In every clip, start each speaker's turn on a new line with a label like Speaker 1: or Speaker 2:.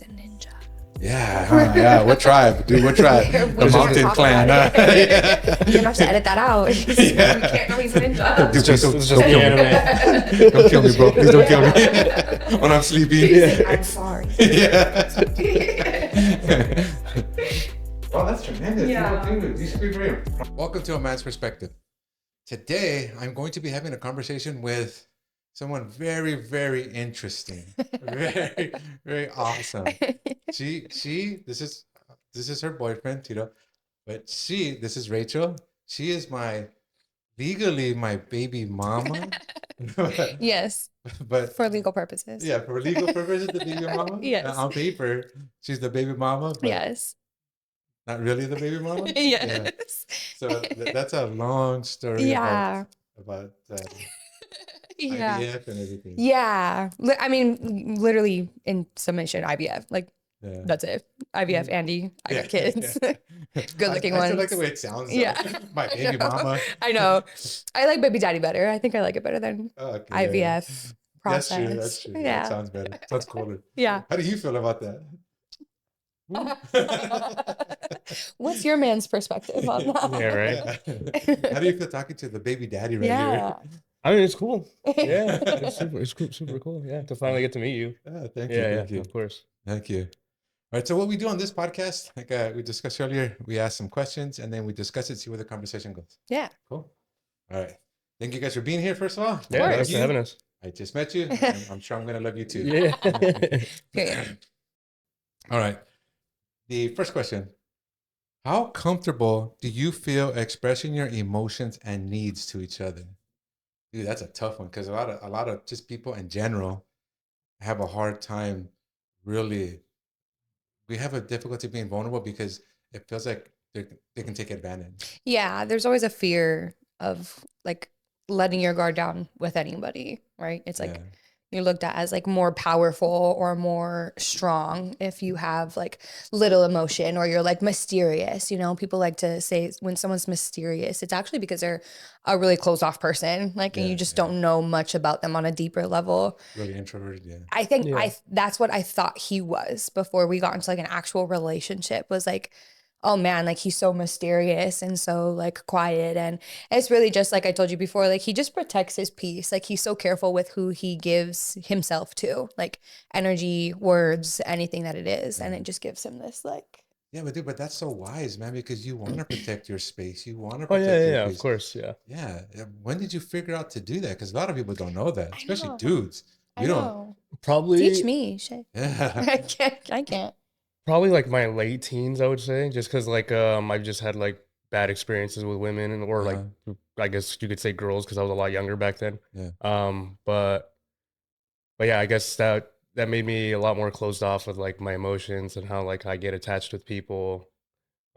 Speaker 1: a ninja.
Speaker 2: Yeah, yeah. What tribe, dude? What tribe? The Mountain Clan.
Speaker 1: You're gonna have to edit that out. You can't know he's a ninja.
Speaker 2: Dude,
Speaker 3: It's just the anime.
Speaker 2: don't kill me, bro. Please don't kill me when I'm sleeping.
Speaker 1: I'm sorry.
Speaker 2: Yeah. Well, that's tremendous.
Speaker 1: Yeah.
Speaker 2: Dude, you should be brave. Welcome to A Man's Perspective. Today, I'm going to be having a conversation with someone very, very interesting. Very, very awesome. This is her boyfriend, Tito. But this is Rachel. She is legally my baby mama.
Speaker 1: Yes.
Speaker 2: But
Speaker 1: for legal purposes.
Speaker 2: yeah, for legal purposes, the baby mama.
Speaker 1: Yes.
Speaker 2: On paper, she's the baby mama. But
Speaker 1: Yes.
Speaker 2: not really the baby mama.
Speaker 1: Yes.
Speaker 2: Yeah. So that's a long story.
Speaker 1: Yeah.
Speaker 2: About
Speaker 1: Yeah.
Speaker 2: IVF and everything.
Speaker 1: Yeah. I mean, literally in summation, IVF. Like, that's it. IVF, Andy. I got kids. Good looking ones.
Speaker 2: I still like the way it sounds.
Speaker 1: Yeah.
Speaker 2: My baby mama.
Speaker 1: I know. I like baby daddy better. I think I like it better than IVF process.
Speaker 2: That's true.
Speaker 1: Yeah.
Speaker 2: That sounds better. Sounds cooler.
Speaker 1: Yeah.
Speaker 2: How do you feel about that?
Speaker 1: What's your man's perspective on that?
Speaker 3: Yeah, right.
Speaker 2: How do you feel talking to the baby daddy right
Speaker 1: Yeah.
Speaker 3: I mean, it's cool. Yeah, it's super cool. Yeah, to finally get to meet you.
Speaker 2: here? Thank you.
Speaker 3: Yeah,
Speaker 2: Thank you.
Speaker 3: of course.
Speaker 2: Thank you. All right. So what we do on this podcast, like we discussed earlier, we ask some questions and then we discuss it, see where the conversation goes.
Speaker 1: Yeah.
Speaker 2: Cool. All right. Thank you guys for being here, first of all.
Speaker 3: Yeah,
Speaker 1: course.
Speaker 3: thanks for having us.
Speaker 2: I just met you. And I'm sure I'm going to love you too.
Speaker 3: Yeah.
Speaker 1: Period.
Speaker 2: All right. The first question. How comfortable do you feel expressing your emotions and needs to each other? Dude, that's a tough one because a lot of just people in general have a hard time really. We have a difficulty being vulnerable because it feels like they can take advantage.
Speaker 1: Yeah. There's always a fear of like letting your guard down with anybody, right? It's like you're looked at as like more powerful or more strong if you have like little emotion or you're like mysterious. You know, people like to say when someone's mysterious, it's actually because they're a really closed off person, like, and you just don't know much about them on a deeper level.
Speaker 2: Really introverted, yeah.
Speaker 1: I think that's what I thought he was before we got into like an actual relationship, was like, oh man, like he's so mysterious and so like quiet. And it's really just like I told you before, like he just protects his peace. Like he's so careful with who he gives himself to, like energy, words, anything that it is. And it just gives him this like.
Speaker 2: Yeah, but that's so wise, man, because you want to protect your space. You want to
Speaker 3: Oh,
Speaker 2: protect your
Speaker 3: yeah,
Speaker 2: peace.
Speaker 3: of course, yeah.
Speaker 2: Yeah. When did you figure out to do that? Because a lot of people don't know that, especially
Speaker 1: know.
Speaker 2: dudes.
Speaker 1: I know.
Speaker 3: Probably
Speaker 1: Teach me, shit.
Speaker 2: Yeah.
Speaker 1: I can't.
Speaker 3: Probably like my late teens, I would say, just because like I've just had like bad experiences with women or like I guess you could say girls because I was a lot younger back then.
Speaker 2: Yeah.
Speaker 3: But yeah, I guess that made me a lot more closed off with like my emotions and how like I get attached with people.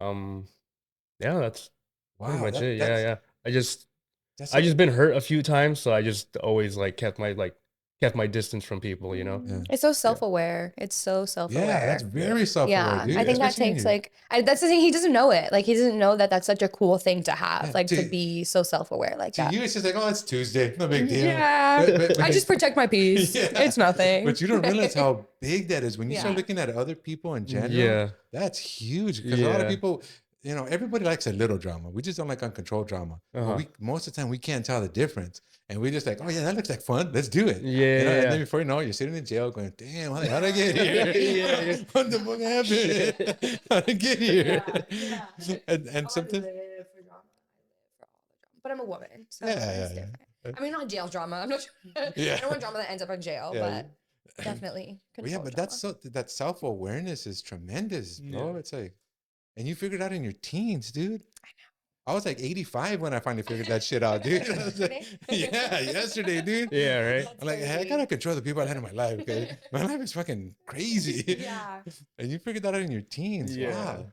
Speaker 3: Yeah, that's pretty much it. Yeah. I just been hurt a few times, so I just always like kept my distance from people, you know?
Speaker 2: Yeah.
Speaker 1: It's so self-aware. It's so self-aware.
Speaker 2: Yeah, that's very self-aware,
Speaker 1: Yeah,
Speaker 2: dude.
Speaker 1: I think that
Speaker 2: Especially
Speaker 1: takes like, that's the thing, he doesn't know it. Like he doesn't know that that's such a cool thing to have,
Speaker 2: Yeah,
Speaker 1: like to be so self-aware like
Speaker 2: to
Speaker 1: that.
Speaker 2: you, it's just like, oh, it's Tuesday. No big deal.
Speaker 1: Yeah,
Speaker 2: But
Speaker 1: I just protect my peace.
Speaker 2: Yeah.
Speaker 1: It's nothing.
Speaker 2: But you don't realize how big that is when you start
Speaker 1: Yeah.
Speaker 2: looking at other people in general.
Speaker 3: Yeah.
Speaker 2: That's huge because a lot of
Speaker 3: Yeah.
Speaker 2: people, you know, everybody likes a little drama. We just don't like uncontrolled drama. But most of the time we can't tell the difference. And we just like, oh yeah, that looks like fun. Let's do it.
Speaker 3: Yeah.
Speaker 2: You know? And then before you know it, you're sitting in jail going, damn, how'd I get here? What the fuck happened? How'd I get here? And sometimes.
Speaker 1: But I'm a woman, so
Speaker 2: Yeah,
Speaker 1: it's
Speaker 2: yeah,
Speaker 1: different. I mean, not jail drama. I'm not.
Speaker 2: Yeah.
Speaker 1: I don't want drama that ends up in jail,
Speaker 2: Yeah.
Speaker 1: but definitely.
Speaker 2: Well, yeah, but that's that self-awareness is tremendous, bro.
Speaker 3: Yeah.
Speaker 2: It's like, and you figured out in your teens, dude. I know. I was like 85 when I finally figured that shit out, dude. I was like, yeah, yesterday, dude.
Speaker 3: Yeah, right.
Speaker 2: I'm like, hey, I gotta control the people I had in my life, okay? My life is fucking crazy.
Speaker 1: Yeah.
Speaker 2: And you figured that out in your teens.
Speaker 3: Yeah.
Speaker 2: Wow.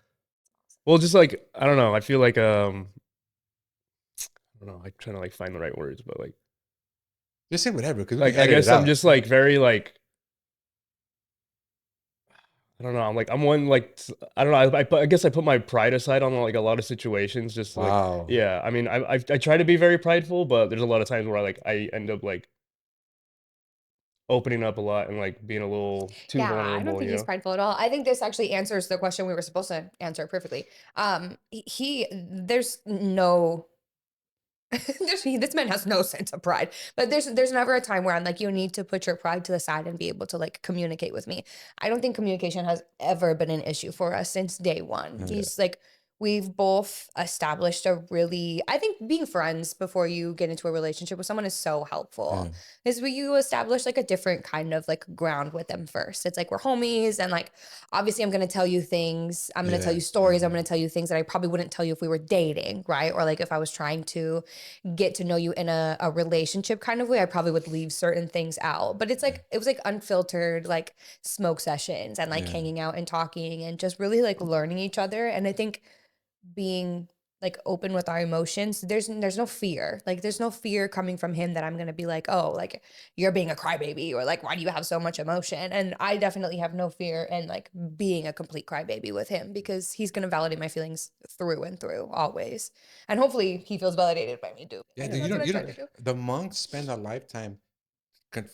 Speaker 3: Well, just like I don't know. I feel like I don't know. I'm trying to like find the right words, but like
Speaker 2: Just say whatever, because
Speaker 3: I guess I'm just like very like I don't know. I'm one like I don't know. I guess I put my pride aside on like a lot of situations. Just
Speaker 2: wow.
Speaker 3: like yeah. I mean, I try to be very prideful, but there's a lot of times where I end up like opening up a lot and like being a little too
Speaker 1: Yeah, I don't
Speaker 3: vulnerable,
Speaker 1: think
Speaker 3: you
Speaker 1: he's
Speaker 3: know?
Speaker 1: prideful at all. I think this actually answers the question we were supposed to answer perfectly. There's no this man has no sense of pride, but there's never a time where I'm like, you need to put your pride to the side and be able to like communicate with me. I don't think communication has ever been an issue for us since day one.
Speaker 2: Yeah.
Speaker 1: He's like, we've both established a really, I think being friends before you get into a relationship with someone is so helpful. Is where you establish like a different kind of like ground with them first. It's like we're homies, and like obviously I'm gonna tell you things, I'm gonna tell you stories, I'm gonna tell you things that I probably wouldn't tell you if we were dating, right? Or like if I was trying to get to know you in a relationship kind of way, I probably would leave certain things out. But it's like it was like unfiltered, like smoke sessions and like hanging out and talking and just really like learning each other. And I think being like open with our emotions, there's no fear. Like there's no fear coming from him that I'm gonna be like, oh, like you're being a crybaby, or like why do you have so much emotion? And I definitely have no fear in like being a complete crybaby with him, because he's gonna validate my feelings through and through always. And hopefully he feels validated by me too.
Speaker 2: Yeah,
Speaker 1: And
Speaker 2: dude,
Speaker 1: that's what I
Speaker 2: you
Speaker 1: try
Speaker 2: don't.
Speaker 1: to do.
Speaker 2: The monks spend a lifetime con-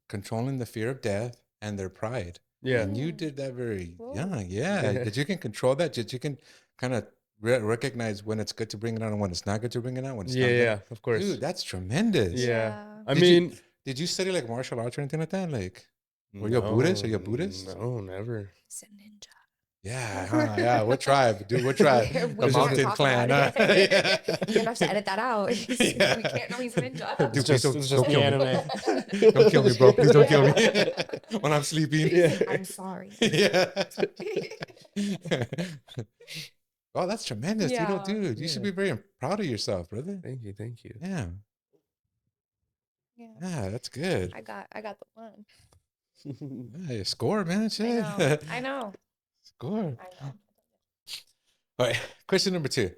Speaker 2: controlling the fear of death and their pride.
Speaker 3: Yeah.
Speaker 2: And you did that very
Speaker 1: Whoa.
Speaker 2: young. Yeah, that you can control that. That you can kind of recognize when it's good to bring it out and when it's not good to bring it out. When it's not good.
Speaker 3: Yeah, of course.
Speaker 2: Dude, that's tremendous.
Speaker 3: Yeah. I
Speaker 2: Did
Speaker 3: mean,
Speaker 2: did you study like martial arts or anything like that? Like, were you a Buddhist? Are you a Buddhist?
Speaker 3: No, never.
Speaker 1: He's a ninja.
Speaker 2: Yeah, huh? Yeah. What tribe, dude? What tribe?
Speaker 1: We
Speaker 2: The
Speaker 1: can't
Speaker 2: Mountain
Speaker 1: talk
Speaker 2: Clan.
Speaker 1: about
Speaker 2: Huh?
Speaker 1: it.
Speaker 2: Yeah.
Speaker 1: You're gonna have to edit that out. We can't know he's a ninja.
Speaker 2: Dude,
Speaker 3: It's
Speaker 2: please
Speaker 3: just
Speaker 2: don't
Speaker 3: the
Speaker 2: kill me.
Speaker 3: anime.
Speaker 2: Don't kill me, bro. Please don't kill me when I'm sleeping.
Speaker 3: Yeah.
Speaker 1: I'm sorry.
Speaker 2: Yeah. Oh, that's tremendous,
Speaker 1: Yeah.
Speaker 2: dude. You should be very proud of yourself, brother.
Speaker 3: Thank you. Thank you.
Speaker 2: Yeah.
Speaker 1: Yeah.
Speaker 2: Yeah, that's good.
Speaker 1: I got the one.
Speaker 2: Hey, score, man. Shit.
Speaker 1: I know.
Speaker 2: Score.
Speaker 1: I know.
Speaker 2: All right. Question number 2.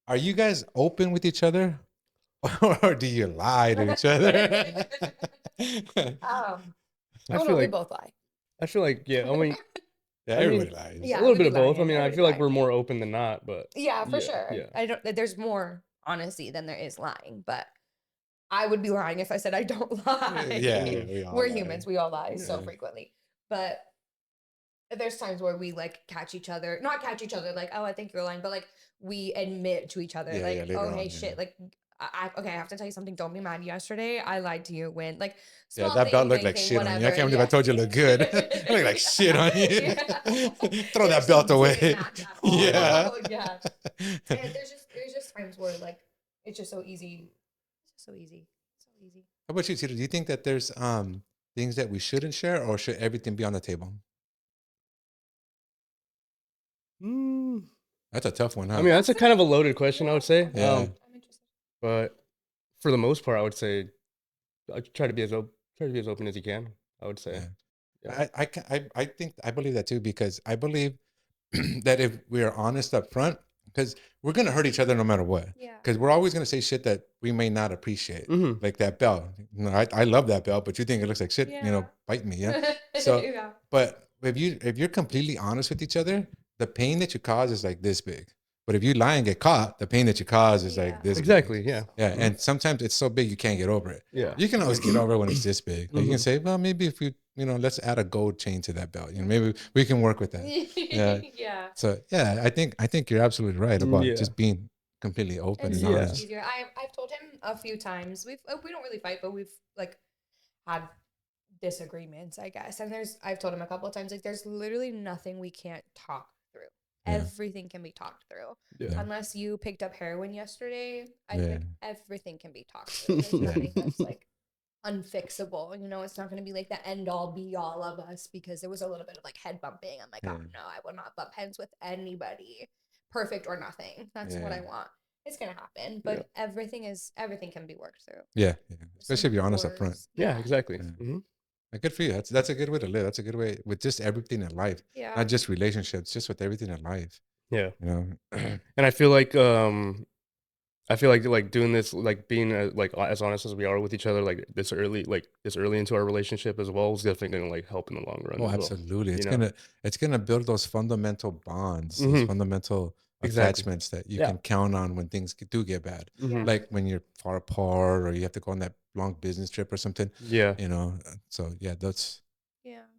Speaker 2: Are you guys open with each other, or do you lie to each other?
Speaker 3: I feel
Speaker 1: we
Speaker 3: like
Speaker 1: both lie.
Speaker 3: I feel like yeah. I mean,
Speaker 2: Yeah,
Speaker 3: I mean,
Speaker 2: everybody lies.
Speaker 1: Yeah,
Speaker 3: a little
Speaker 1: we
Speaker 3: bit
Speaker 1: be
Speaker 3: of both. I
Speaker 1: lying.
Speaker 3: mean, I
Speaker 1: Everybody
Speaker 3: feel like
Speaker 1: lying.
Speaker 3: we're more open than not, but
Speaker 1: Yeah, for sure.
Speaker 3: Yeah.
Speaker 1: I don't. There's more honesty than there is lying, but I would be lying if I said I don't lie.
Speaker 2: Yeah, we all
Speaker 1: We're
Speaker 2: lie.
Speaker 1: humans. We all lie so
Speaker 2: Yeah.
Speaker 1: frequently. But there's times where we like not catch each other, like, oh, I think you're lying, but like we admit to each other,
Speaker 2: Yeah,
Speaker 1: like,
Speaker 2: yeah, later
Speaker 1: oh,
Speaker 2: on,
Speaker 1: hey,
Speaker 2: yeah.
Speaker 1: shit, like, okay, I have to tell you something. Don't be mad. Yesterday, I lied to you when, like,
Speaker 2: Yeah,
Speaker 1: small
Speaker 2: that
Speaker 1: thing,
Speaker 2: belt looked
Speaker 1: big
Speaker 2: like
Speaker 1: thing,
Speaker 2: shit on you. I
Speaker 1: whatever,
Speaker 2: can't believe I told you it looked good. It looked like shit on you.
Speaker 1: Yeah.
Speaker 2: Throw that
Speaker 1: It
Speaker 2: belt
Speaker 1: just
Speaker 2: away.
Speaker 1: didn't match at all.
Speaker 2: Yeah.
Speaker 1: Yeah. And there's just times where like it's just so easy. It's just so easy. So easy.
Speaker 2: How about you, Tito? Do you think that there's things that we shouldn't share, or should everything be on the table? That's a tough one, huh?
Speaker 3: I mean, that's a kind of a loaded question, I would say.
Speaker 2: Yeah.
Speaker 1: I'm interested.
Speaker 3: But for the most part, I would say I try to be as open as you can. I would say.
Speaker 2: Yeah. I believe that too, because I believe that if we are honest up front, because we're gonna hurt each other no matter what.
Speaker 1: Yeah.
Speaker 2: Because we're always gonna say shit that we may not appreciate,
Speaker 3: Mhm.
Speaker 2: like that belt. You know, I love that belt, but you think it looks like shit. You know,
Speaker 1: Yeah.
Speaker 2: bite me, yeah. So,
Speaker 1: Yeah.
Speaker 2: but if you're completely honest with each other, the pain that you cause is like this big. But if you lie and get caught, the pain that you cause is like this.
Speaker 3: Exactly.
Speaker 2: Big.
Speaker 3: Yeah.
Speaker 2: Yeah, and sometimes it's so big you can't get over it.
Speaker 3: Yeah.
Speaker 2: You can always get over it when it's this big. Like you can
Speaker 3: Mhm.
Speaker 2: say, well, maybe if we, let's add a gold chain to that belt. You know, maybe we can work with that. Yeah.
Speaker 1: Yeah.
Speaker 2: So yeah, I think you're absolutely right about
Speaker 3: Yeah.
Speaker 2: just being completely open
Speaker 1: It's
Speaker 2: and
Speaker 1: so
Speaker 3: Yeah.
Speaker 1: much
Speaker 2: honest.
Speaker 1: easier. I've told him a few times. We don't really fight, but we've like had disagreements, I guess. And I've told him a couple of times, like, there's literally nothing we can't talk through.
Speaker 2: Yeah.
Speaker 1: Everything can be talked through.
Speaker 3: Yeah.
Speaker 1: Unless you picked up heroin yesterday, I
Speaker 2: Yeah.
Speaker 1: think everything can be talked through. There's nothing that's like unfixable. It's not going to be like the end all be all of us, because there was a little bit of like head bumping. I'm like, oh no, I will not bump heads with anybody, perfect or nothing. That's what I want. It's gonna happen, but everything can be worked through.
Speaker 2: Yeah. Especially if you're honest up front.
Speaker 3: Yeah. Exactly.
Speaker 2: Yeah.
Speaker 3: Mhm.
Speaker 2: Good for you. That's a good way to live. That's a good way with just everything in life,
Speaker 1: Yeah.
Speaker 2: not just relationships, just with everything in life.
Speaker 3: Yeah.
Speaker 2: And
Speaker 3: I feel like doing this, like being as honest as we are with each other, like this early into our relationship as well, is definitely gonna like help in the long run.
Speaker 2: Oh,
Speaker 3: as well,
Speaker 2: absolutely.
Speaker 3: you know?
Speaker 2: It's gonna build those fundamental bonds, those
Speaker 3: Mhm.
Speaker 2: fundamental attachments that you can count on when things do get bad. Like when you're far apart or you have to go on that long business trip or something.
Speaker 3: Yeah.
Speaker 2: You know, so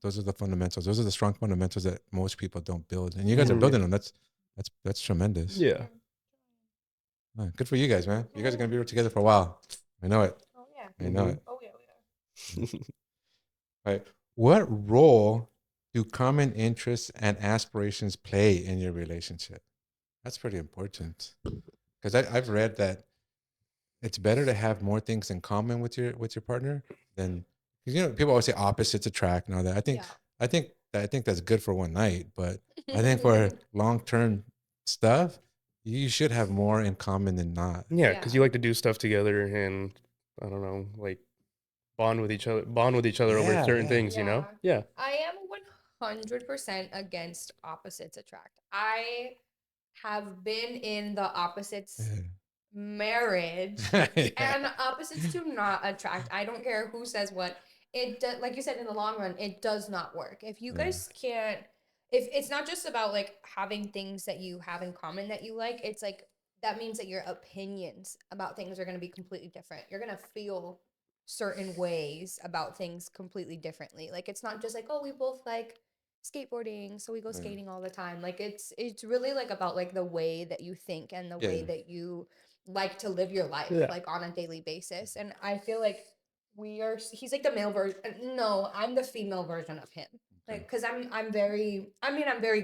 Speaker 2: those are the fundamentals. Those are the strong fundamentals that most people don't build. And you guys are building them. That's tremendous.
Speaker 3: Yeah.
Speaker 2: Good for you guys, man. You guys are going to be together for a while. I know it.
Speaker 1: Oh, yeah.
Speaker 2: I know it.
Speaker 1: Oh, yeah.
Speaker 2: All right. What role do common interests and aspirations play in your relationship? That's pretty important. Because I've read that it's better to have more things in common with your partner than, because you know people always say opposites attract and all that. I think that's good for one night, but I think for long-term stuff, you should have more in common than not.
Speaker 3: Yeah, because you like to do stuff together and I don't know, like bond with each other over certain things, you know? Yeah.
Speaker 1: I am 100% against opposites attract. I have been in the opposites marriage and opposites do not attract. I don't care who says what. Like you said, in the long run, it does not work. If you guys can't, if it's not just about like having things that you have in common that you like, it's like that means that your opinions about things are going to be completely different. You're going to feel certain ways about things completely differently. Like it's not just like, oh, we both like skateboarding, so we go skating all the time. Like it's really like about like the way that you think and the way that you like to live your life like on a daily basis. And I feel like he's like the male version. No, I'm the female version of him. Like, cause I'm very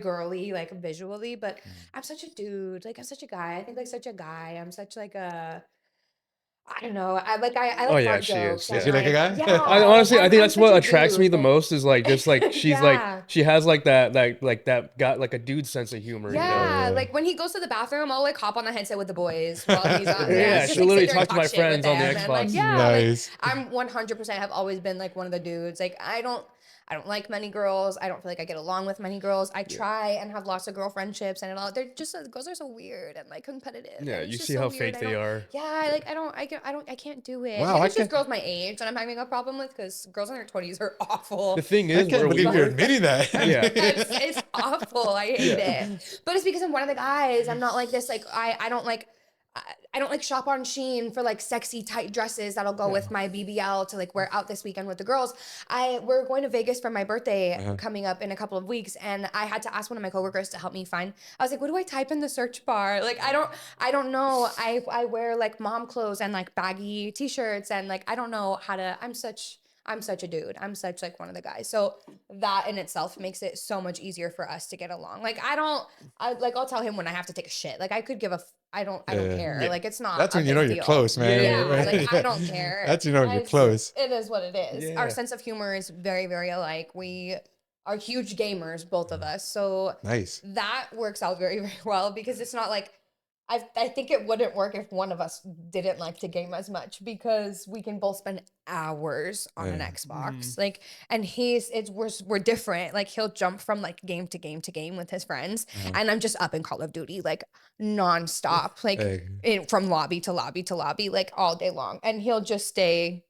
Speaker 1: girly, like visually, but I'm such a dude. Like I'm such a guy. I think like such a guy. I'm such like a, I don't know. I like fart jokes.
Speaker 2: Is she like a guy?
Speaker 1: Yeah.
Speaker 3: I honestly, I think that's what attracts
Speaker 1: dude,
Speaker 3: me the most is like just like she's like
Speaker 1: Yeah.
Speaker 3: she has like that got like a dude sense of humor.
Speaker 1: Yeah,
Speaker 3: You know?
Speaker 1: like when he goes to the bathroom, I'll like hop on the headset with the boys while he's on.
Speaker 3: Yeah,
Speaker 1: just,
Speaker 3: she'll literally
Speaker 1: sit there and
Speaker 3: talk to my
Speaker 1: shit with
Speaker 3: friends on the
Speaker 1: them, and, like,
Speaker 3: Xbox.
Speaker 1: yeah,
Speaker 2: Nice.
Speaker 1: like, I'm 100% have always been like one of the dudes. Like I don't like many girls. I don't feel like I get along with many girls. I try and have lots of girl friendships and all. They're just girls are so weird and like competitive.
Speaker 3: Yeah,
Speaker 1: and
Speaker 3: you
Speaker 1: it's just
Speaker 3: see
Speaker 1: so
Speaker 3: how
Speaker 1: weird.
Speaker 3: fake they are.
Speaker 1: Yeah, I can't do it.
Speaker 2: Wow,
Speaker 1: Maybe it's just girls my age that I'm having a problem with because girls in their 20s are awful.
Speaker 3: The thing
Speaker 2: I
Speaker 3: is,
Speaker 2: can't believe you're admitting that.
Speaker 3: Yeah.
Speaker 1: It's awful. I hate it. But it's because I'm one of the guys. I'm not like this. Like I don't like shop on Shein for like sexy tight dresses that'll go with my BBL to like wear out this weekend with the girls. We're going to Vegas for my birthday coming up in a couple of weeks, and I had to ask one of my coworkers to help me find. I was like, what do I type in the search bar? Like I don't know. I wear like mom clothes and like baggy t-shirts and like I don't know how to. I'm such a dude. I'm such like one of the guys. So that in itself makes it so much easier for us to get along. Like I'll tell him when I have to take a shit. Like I could give I don't care.
Speaker 3: Yeah.
Speaker 1: Like it's not.
Speaker 2: That's
Speaker 1: a
Speaker 2: when you know
Speaker 1: big
Speaker 2: you're
Speaker 1: deal.
Speaker 2: close, man.
Speaker 1: Yeah, like I don't care.
Speaker 2: That's when you know you're close.
Speaker 1: It is what it is.
Speaker 3: Yeah.
Speaker 1: Our sense of humor is very, very alike. We are huge gamers, both of us. So
Speaker 2: Nice.
Speaker 1: that works out very, very well because it's not like I think it wouldn't work if one of us didn't like to game as much because we can both spend hours on an Xbox. Like, and we're different. Like he'll jump from like game to game to game with his friends, and I'm just up in Call of Duty like nonstop, like from lobby to lobby to lobby, like all day long, and he'll just stay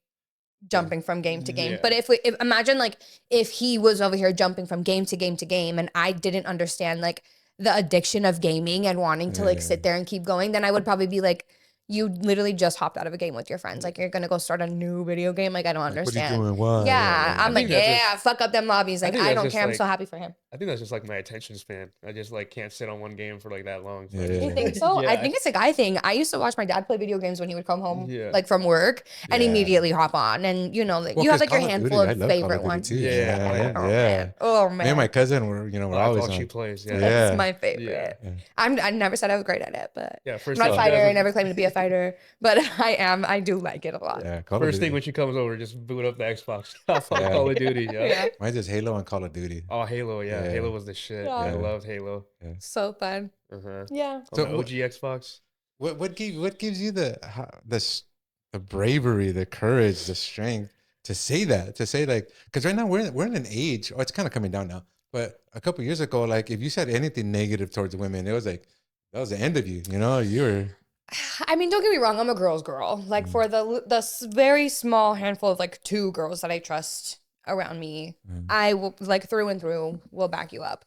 Speaker 1: jumping from game to game. But if imagine like if he was over here jumping from game to game to game, and I didn't understand like the addiction of gaming and wanting to like sit there and keep going, then I would probably be like, you literally just hopped out of a game with your friends. Like you're gonna go start a new video game. Like I don't understand.
Speaker 2: What are you doing? Why?
Speaker 1: Yeah, I'm like, fuck up them lobbies. Like I don't care. I'm
Speaker 3: like,
Speaker 1: so happy for him.
Speaker 3: I think that's just like my attention span. I just like can't sit on one game for like that long. So
Speaker 1: You think so?
Speaker 3: Yeah.
Speaker 1: I think it's a guy thing. I used to watch my dad play video games when he would come home like from work and immediately hop on. And you know, like you have like your handful of favorite ones.
Speaker 3: Yeah.
Speaker 1: Oh man.
Speaker 2: Me and my cousin were, we're always on.
Speaker 3: She plays. Yeah.
Speaker 1: That's my favorite.
Speaker 2: Yeah.
Speaker 1: I never said I was great at it, but
Speaker 3: First
Speaker 1: I'm not a fighter. I never claimed to be a fighter, but I do like it a lot.
Speaker 2: Yeah,
Speaker 3: first thing when she comes over, just boot up the Xbox. Call of Duty. Yeah.
Speaker 2: Mine's just Halo and Call of Duty.
Speaker 3: Oh, Halo. Yeah. Halo was the shit. I loved Halo.
Speaker 1: So fun. Yeah.
Speaker 3: So OG Xbox.
Speaker 2: What gives you the bravery, the courage, the strength to say that? To say like, because right now we're in an age, it's kind of coming down now, but a couple years ago, like if you said anything negative towards women, it was like that was the end of you. You were.
Speaker 1: I mean, don't get me wrong. I'm a girl's girl. Like for the very small handful of like 2 girls that I trust, around me, I will, like, through and through, will back you up.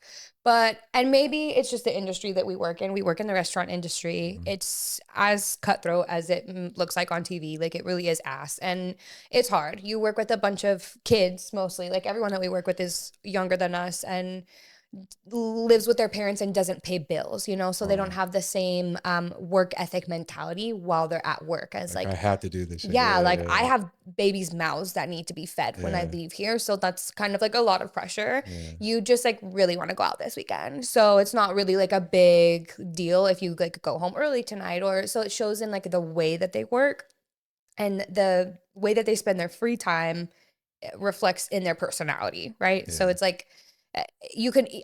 Speaker 1: And maybe it's just the industry that we work in. We work in the restaurant industry. It's as cutthroat as it looks like on TV. Like, it really is ass. And it's hard. You work with a bunch of kids mostly. Like, everyone that we work with is younger than us and lives with their parents and doesn't pay bills, you know, so they don't have the same work ethic mentality while they're at work as like
Speaker 2: I have to do this shit.
Speaker 1: yeah, like I have babies' mouths that need to be fed when I leave here, so that's kind of like a lot of pressure. You just like really want to go out this weekend, so it's not really like a big deal if you like go home early tonight, or so it shows in like the way that they work and the way that they spend their free time reflects in their personality, right? So it's like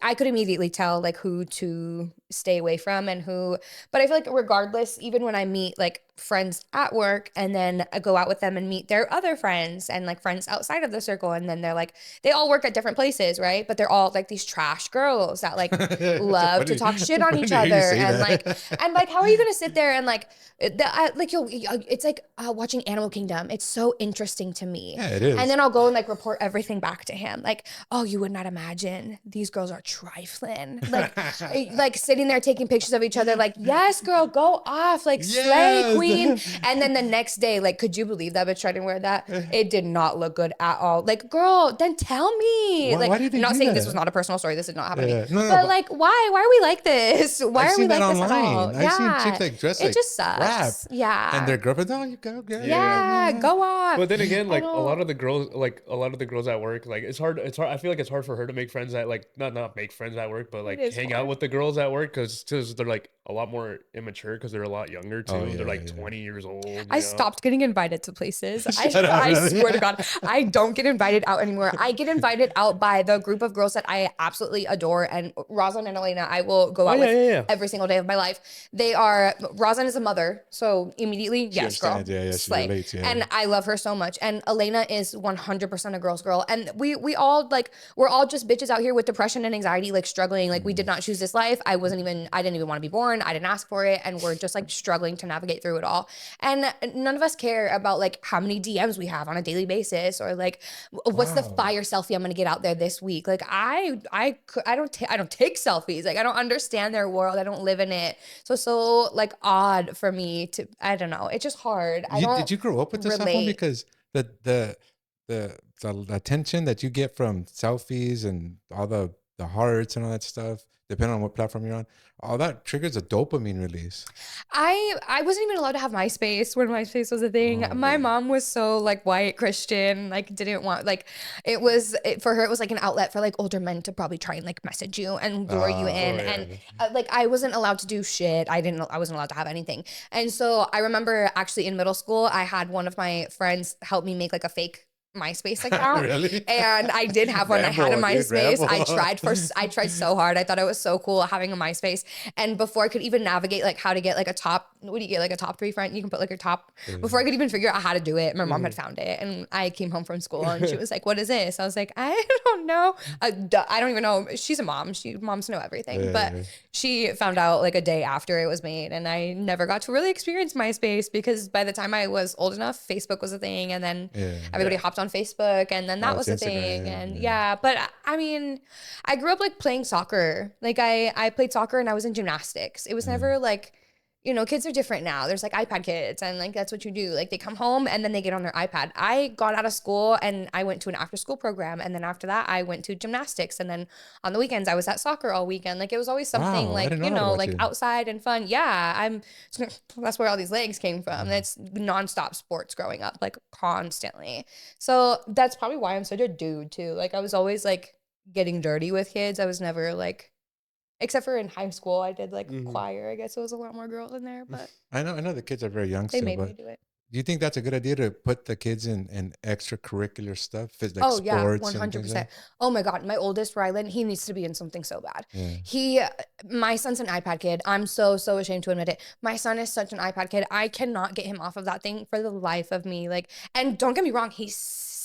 Speaker 1: I could immediately tell like who to stay away from and who, but I feel like regardless, even when I meet like friends at work and then I go out with them and meet their other friends and like friends outside of the circle, and then they're like, they all work at different places, right? But they're all like these trash girls that like love to talk shit on each other, and like how are you gonna sit there and like it's like watching Animal Kingdom. It's so interesting to me.
Speaker 2: Yeah, it is.
Speaker 1: And then I'll go and like report everything back to him, like, oh, you would not imagine these girls are trifling, like sitting there taking pictures of each other, like, yes, girl, go off, like, slay queen. And then the next day, like, could you believe that bitch tried to wear that? It did not look good at all. Like, girl, then tell me. Why did they I'm not saying that? This was not a personal story. This did not happen to me. No, but like, why are we like this? Why are we like this at all?
Speaker 2: I've seen chicks like dress like
Speaker 1: it just sucks.
Speaker 2: Rap.
Speaker 1: Yeah.
Speaker 2: And their girlfriend, oh, you go, girl.
Speaker 1: Yeah, go off.
Speaker 3: But then again, like a lot of the girls at work, like it's hard. I feel like it's hard for her to make friends at like not make friends at work, but like hang out with the girls at work because they're like a lot more immature because they're a lot younger too. They're like 20 years old.
Speaker 1: I stopped getting invited to places. I swear to God, I don't get invited out anymore. I get invited out by the group of girls that I absolutely adore, and Rosalind and Elena, I will go out with every single day of my life. They are, Rosalind is a mother, so immediately, yes, girl.
Speaker 2: Yeah, she relates,
Speaker 1: and I love her so much. And Elena is 100% a girl's girl. And we all like, we're all just bitches out here with depression and anxiety, like struggling. Like, we did not choose this life. I didn't even want to be born. I didn't ask for it. And we're just like struggling to navigate through it all. And none of us care about like how many DMs we have on a daily basis, or like what's the fire selfie I'm going to get out there this week. Like I don't take selfies. Like, I don't understand their world. I don't live in it. So like odd for me to, I don't know. It's just hard.
Speaker 2: Did you grow up with this one? Because the attention that you get from selfies and all the hearts and all that stuff, depending on what platform you're on, all that triggers a dopamine release.
Speaker 1: I wasn't even allowed to have MySpace when MySpace was a thing. My mom was so like white Christian, like didn't want, like for her it was like an outlet for like older men to probably try and like message you and lure you in. And like I wasn't allowed to do shit. I wasn't allowed to have anything. And so I remember actually in middle school, I had one of my friends help me make like a fake MySpace account. Really? And I did have one. I had a MySpace. I tried so hard. I thought it was so cool having a MySpace. And before I could even navigate like how to get like a top, what do you get, like a top 3 friend? You can put like your top. Before I could even figure out how to do it, my mom had found it. And I came home from school and she was like, what is this? I was like, I don't know. I don't even know. She's a mom. Moms know everything. But she found out like a day after it was made. And I never got to really experience MySpace because by the time I was old enough, Facebook was a thing. And then everybody hopped on Facebook, and then that was a thing. And but I mean, I grew up like playing soccer. Like I played soccer and I was in gymnastics. It was never like, you know, kids are different now. There's like iPad kids, and like that's what you do. Like they come home and then they get on their iPad. I got out of school and I went to an after school program, and then after that I went to gymnastics, and then on the weekends I was at soccer all weekend. Like it was always something like, you know, like outside and fun. Yeah, that's where all these legs came from. That's nonstop sports growing up, like constantly. So that's probably why I'm such a dude too. Like I was always like getting dirty with kids. I was never like, except for in high school, I did like choir. I guess it was a lot more girls in there, but
Speaker 2: I know the kids are very young.
Speaker 1: They made me do it.
Speaker 2: Do you think that's a good idea to put the kids in extracurricular stuff? Like
Speaker 1: sports 100%. Oh my God, my oldest Rylan, he needs to be in something so bad. My son's an iPad kid. I'm so ashamed to admit it. My son is such an iPad kid. I cannot get him off of that thing for the life of me. Like, and don't get me wrong, he's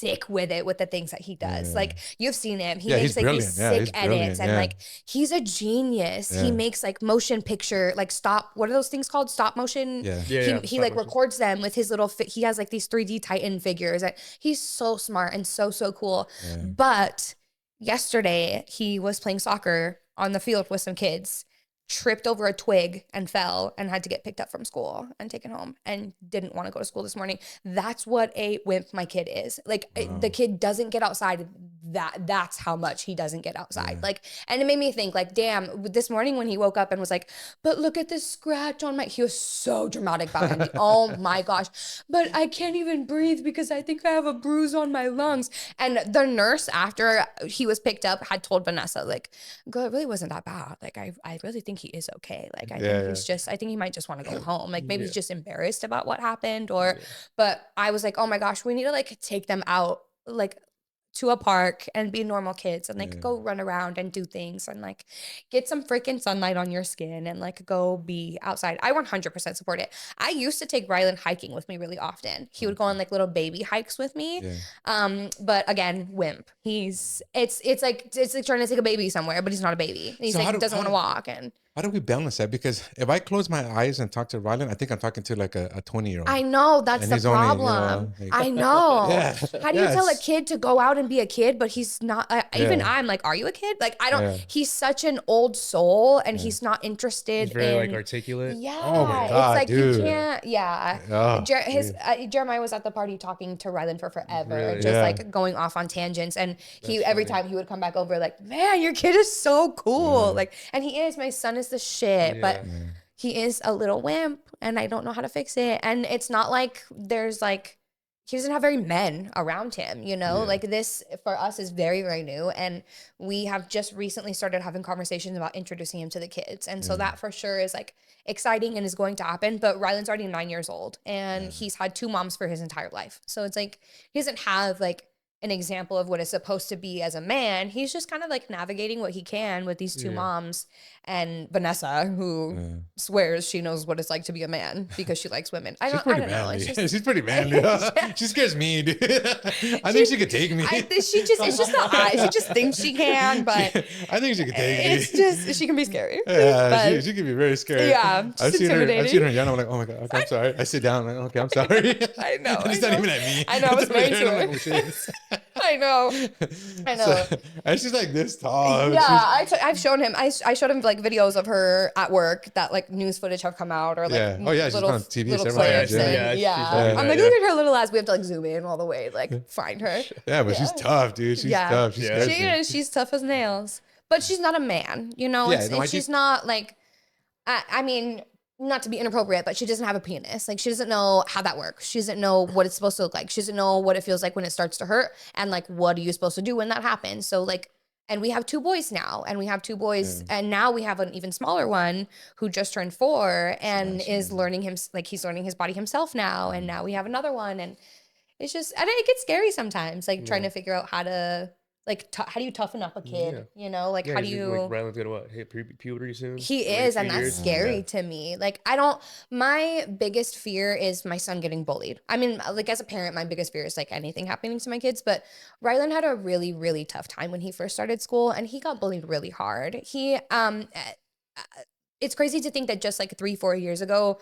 Speaker 1: sick with it, with the things that he does. Like, you've seen him. He
Speaker 2: Yeah,
Speaker 1: makes
Speaker 2: he's
Speaker 1: like
Speaker 2: brilliant.
Speaker 1: these
Speaker 2: Yeah,
Speaker 1: sick
Speaker 2: he's
Speaker 1: edits
Speaker 2: brilliant.
Speaker 1: and
Speaker 2: Yeah.
Speaker 1: like he's a genius. He
Speaker 2: Yeah.
Speaker 1: makes like motion picture, like what are those things called? Stop motion.
Speaker 2: Yeah.
Speaker 1: He like records them with his little he has like these 3D Titan figures. And he's so smart and so cool.
Speaker 2: Yeah.
Speaker 1: But yesterday he was playing soccer on the field with some kids, tripped over a twig and fell and had to get picked up from school and taken home and didn't want to go to school this morning. That's what a wimp my kid is. Like, the kid doesn't get outside. That's how much he doesn't get outside. Like, and it made me think like, damn, this morning when he woke up and was like, but look at this scratch on he was so dramatic about Andy. Oh my gosh. But I can't even breathe because I think I have a bruise on my lungs. And the nurse, after he was picked up, had told Vanessa, like, girl, it really wasn't that bad. Like, I really think he is okay. Like, I think he might just want to go home. Like, maybe he's just embarrassed about what happened but I was like, oh my gosh, we need to like take them out, like, to a park and be normal kids and like go run around and do things and like get some freaking sunlight on your skin and like go be outside. I 100% support it. I used to take Rylan hiking with me really often. He would go on like little baby hikes with me. But again, wimp. It's like trying to take a baby somewhere, but he's not a baby. He's like doesn't want to walk. And
Speaker 2: how do we balance that? Because if I close my eyes and talk to Rylan, I think I'm talking to like a 20-year-old.
Speaker 1: I know, that's the problem. I know. How do you tell a kid to go out and be a kid, but he's not, even I'm like, are you a kid? Like, I don't, he's such an old soul and he's not interested
Speaker 3: he's very like articulate.
Speaker 1: Yeah.
Speaker 2: Oh my God,
Speaker 1: it's like,
Speaker 2: dude.
Speaker 1: you can't, Jeremiah was at the party talking to Rylan for forever, just like going off on tangents. And every time he would come back over like, man, your kid is so cool. Like, and he is, my son is the shit, but he is a little wimp and I don't know how to fix it. And it's not like there's like, he doesn't have very men around him, you know, like this for us is very, very new. And we have just recently started having conversations about introducing him to the kids. And so that for sure is like exciting and is going to happen. But Rylan's already 9 years old and he's had 2 moms for his entire life. So it's like, he doesn't have like an example of what it's supposed to be as a man. He's just kind of like navigating what he can with these 2 moms and Vanessa, who swears she knows what it's like to be a man because she likes women. I don't know. It's just,
Speaker 2: she's pretty manly. She scares me, dude. I think she could take me.
Speaker 1: It's just the eyes. She just thinks she can, but
Speaker 2: I think she could take me.
Speaker 1: It's just, she can be scary.
Speaker 2: Yeah, she can be very scary.
Speaker 1: Yeah,
Speaker 2: I've seen her yawn. I'm like, oh my God, okay, I'm sorry. I sit down, I'm like, okay, I'm sorry.
Speaker 1: I know.
Speaker 2: It's not even at me.
Speaker 1: I know, I was married to her.
Speaker 2: Like,
Speaker 1: I know.
Speaker 2: So, and she's like this tall.
Speaker 1: Yeah, I've shown him. I showed him like videos of her at work that like news footage have come out or like
Speaker 2: she's on TV
Speaker 1: little
Speaker 2: several
Speaker 1: clips.
Speaker 2: times.
Speaker 1: I'm like, look at her little ass. We have to like zoom in all the way, like find her.
Speaker 2: Yeah, but she's tough, dude. She's tough. She is.
Speaker 1: She's tough as nails. But she's not a man, you know. She's not like. I mean, not to be inappropriate, but she doesn't have a penis. Like, she doesn't know how that works. She doesn't know what it's supposed to look like. She doesn't know what it feels like when it starts to hurt. And like, what are you supposed to do when that happens? So like, and we have 2 boys now, and we have 2 boys, and now we have an even smaller one who just turned 4 and is learning he's learning his body himself now. And now we have another one, and it's just, and it gets scary sometimes, like trying to figure out how to, like, how do you toughen up a kid? You know, like, how do you? Like,
Speaker 3: Rylan's gonna hit puberty soon.
Speaker 1: He is, and that's scary to me. Like, my biggest fear is my son getting bullied. I mean, like, as a parent, my biggest fear is like anything happening to my kids. But Rylan had a really, really tough time when he first started school, and he got bullied really hard. It's crazy to think that just like 3-4 years ago,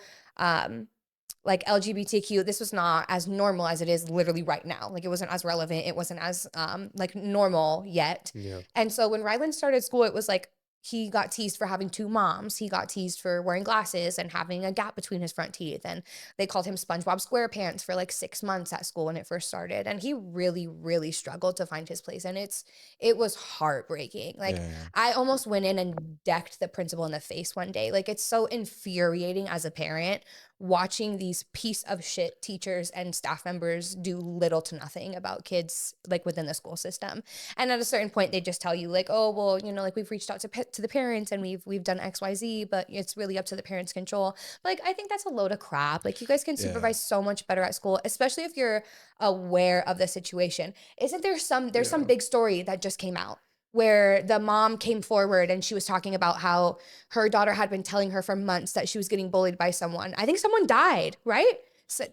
Speaker 1: like LGBTQ, this was not as normal as it is literally right now. Like, it wasn't as relevant. It wasn't as like normal yet. And so when Rylan started school, it was like, he got teased for having 2 moms. He got teased for wearing glasses and having a gap between his front teeth. And they called him SpongeBob SquarePants for like 6 months at school when it first started. And he really, really struggled to find his place. And it was heartbreaking. Like, I almost went in and decked the principal in the face one day. Like, it's so infuriating as a parent watching these piece of shit teachers and staff members do little to nothing about kids, like, within the school system. And at a certain point, they just tell you like, oh, well, you know, like, we've reached out to the parents and we've done XYZ, but it's really up to the parents' control. But like, I think that's a load of crap. Like, you guys can supervise so much better at school, especially if you're aware of the situation. Isn't there some big story that just came out where the mom came forward and she was talking about how her daughter had been telling her for months that she was getting bullied by someone. I think someone died, right? So,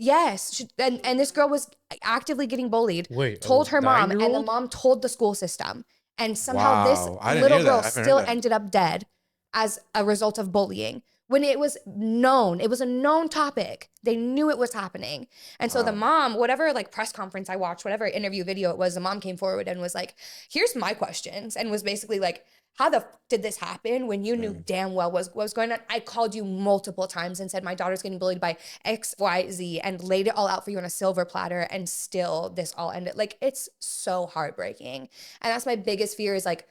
Speaker 1: Yes. And this girl was actively getting bullied.
Speaker 3: Wait,
Speaker 1: Told her mom, and the
Speaker 3: 9-year-old?
Speaker 1: mom told the school system. And somehow this
Speaker 2: Wow. I didn't
Speaker 1: little
Speaker 2: hear that. I
Speaker 1: girl
Speaker 2: haven't heard
Speaker 1: still
Speaker 2: that.
Speaker 1: ended up dead as a result of bullying. When it was known, it was a known topic. They knew it was happening. And so the mom, whatever like press conference I watched, whatever interview video it was, the mom came forward and was like, here's my questions. And was basically like, how the did this happen when you knew damn well what was going on? I called you multiple times and said my daughter's getting bullied by X, Y, Z, and laid it all out for you on a silver platter, and still this all ended. Like, it's so heartbreaking. And that's my biggest fear is like,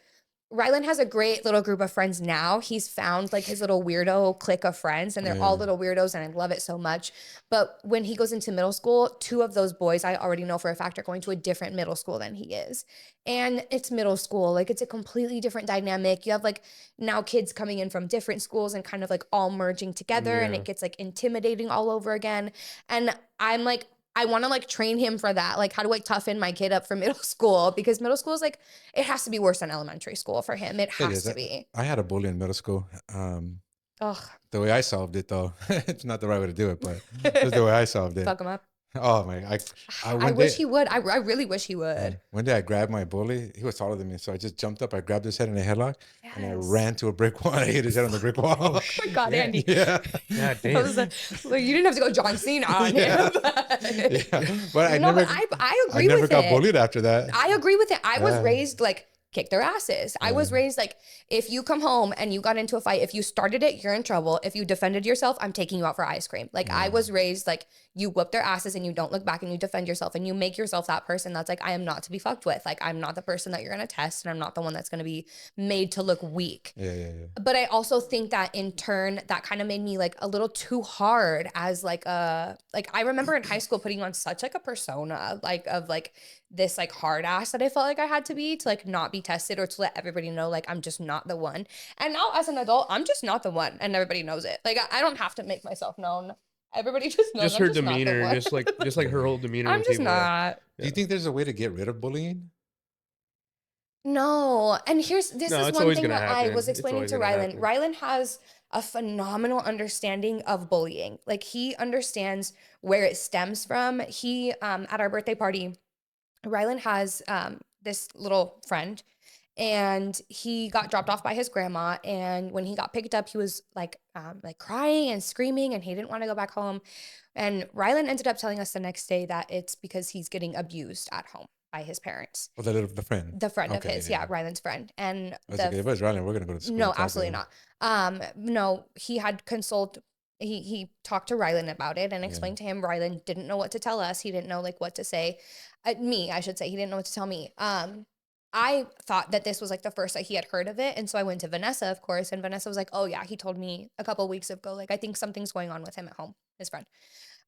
Speaker 1: Rylan has a great little group of friends now. He's found like his little weirdo clique of friends, and they're all little weirdos, and I love it so much. But when he goes into middle school, 2 of those boys I already know for a fact are going to a different middle school than he is. And it's middle school. Like, it's a completely different dynamic. You have like now kids coming in from different schools and kind of like all merging together, and it gets like intimidating all over again. And I'm like, I want to like train him for that. Like, how do I toughen my kid up for middle school? Because middle school is like, it has to be worse than elementary school for him. It has to be.
Speaker 2: I had a bully in middle school.
Speaker 1: Ugh.
Speaker 2: The way I solved it, though, it's not the right way to do it, but it's the way I solved it.
Speaker 1: Fuck him up.
Speaker 2: Oh my!
Speaker 1: I wish he would. I really wish he would.
Speaker 2: One day I grabbed my bully. He was taller than me, so I just jumped up. I grabbed his head in a headlock, and I ran to a brick wall. I hit his head on the brick wall.
Speaker 1: Oh my God, Andy.
Speaker 2: Yeah.
Speaker 3: God damn.
Speaker 1: Well, you didn't have to go John Cena on him.
Speaker 2: But I never
Speaker 1: agree with it.
Speaker 2: got bullied after that.
Speaker 1: I agree with it. I was raised like, kick their asses. I was raised like, if you come home and you got into a fight, if you started it, you're in trouble. If you defended yourself, I'm taking you out for ice cream. Like, I was raised like, you whip their asses and you don't look back and you defend yourself, and you make yourself that person that's like, I am not to be fucked with. Like, I'm not the person that you're going to test, and I'm not the one that's going to be made to look weak.
Speaker 2: Yeah.
Speaker 1: But I also think that in turn, that kind of made me like a little too hard as like I remember in high school putting on such like a persona like of like this like hard ass that I felt like I had to be to like not be tested, or to let everybody know like I'm just not the one. And now as an adult, I'm just not the one, and everybody knows it. Like, I don't have to make myself known. Everybody just knows.
Speaker 3: Just her demeanor, just like her whole demeanor.
Speaker 1: I'm just not.
Speaker 2: Do you think there's a way to get rid of bullying?
Speaker 1: No. And this is one thing that I was explaining to Rylan.
Speaker 3: Happen.
Speaker 1: Rylan has a phenomenal understanding of bullying. Like, he understands where it stems from. He, at our birthday party, Rylan has this little friend, and he got dropped off by his grandma. And when he got picked up, he was like crying and screaming, and he didn't want to go back home. And Rylan ended up telling us the next day that it's because he's getting abused at home by his parents.
Speaker 2: Oh, the friend.
Speaker 1: The friend of his, Rylan's friend. And
Speaker 2: I was like, if it was Rylan, we're gonna go to school.
Speaker 1: No, absolutely not. No, he had he talked to Rylan about it and explained to him. Rylan didn't know what to tell us. He didn't know like what to say. I should say. He didn't know what to tell me. I thought that this was like the first that he had heard of it. And so I went to Vanessa, of course. And Vanessa was like, oh yeah, he told me a couple weeks ago, like, I think something's going on with him at home, his friend.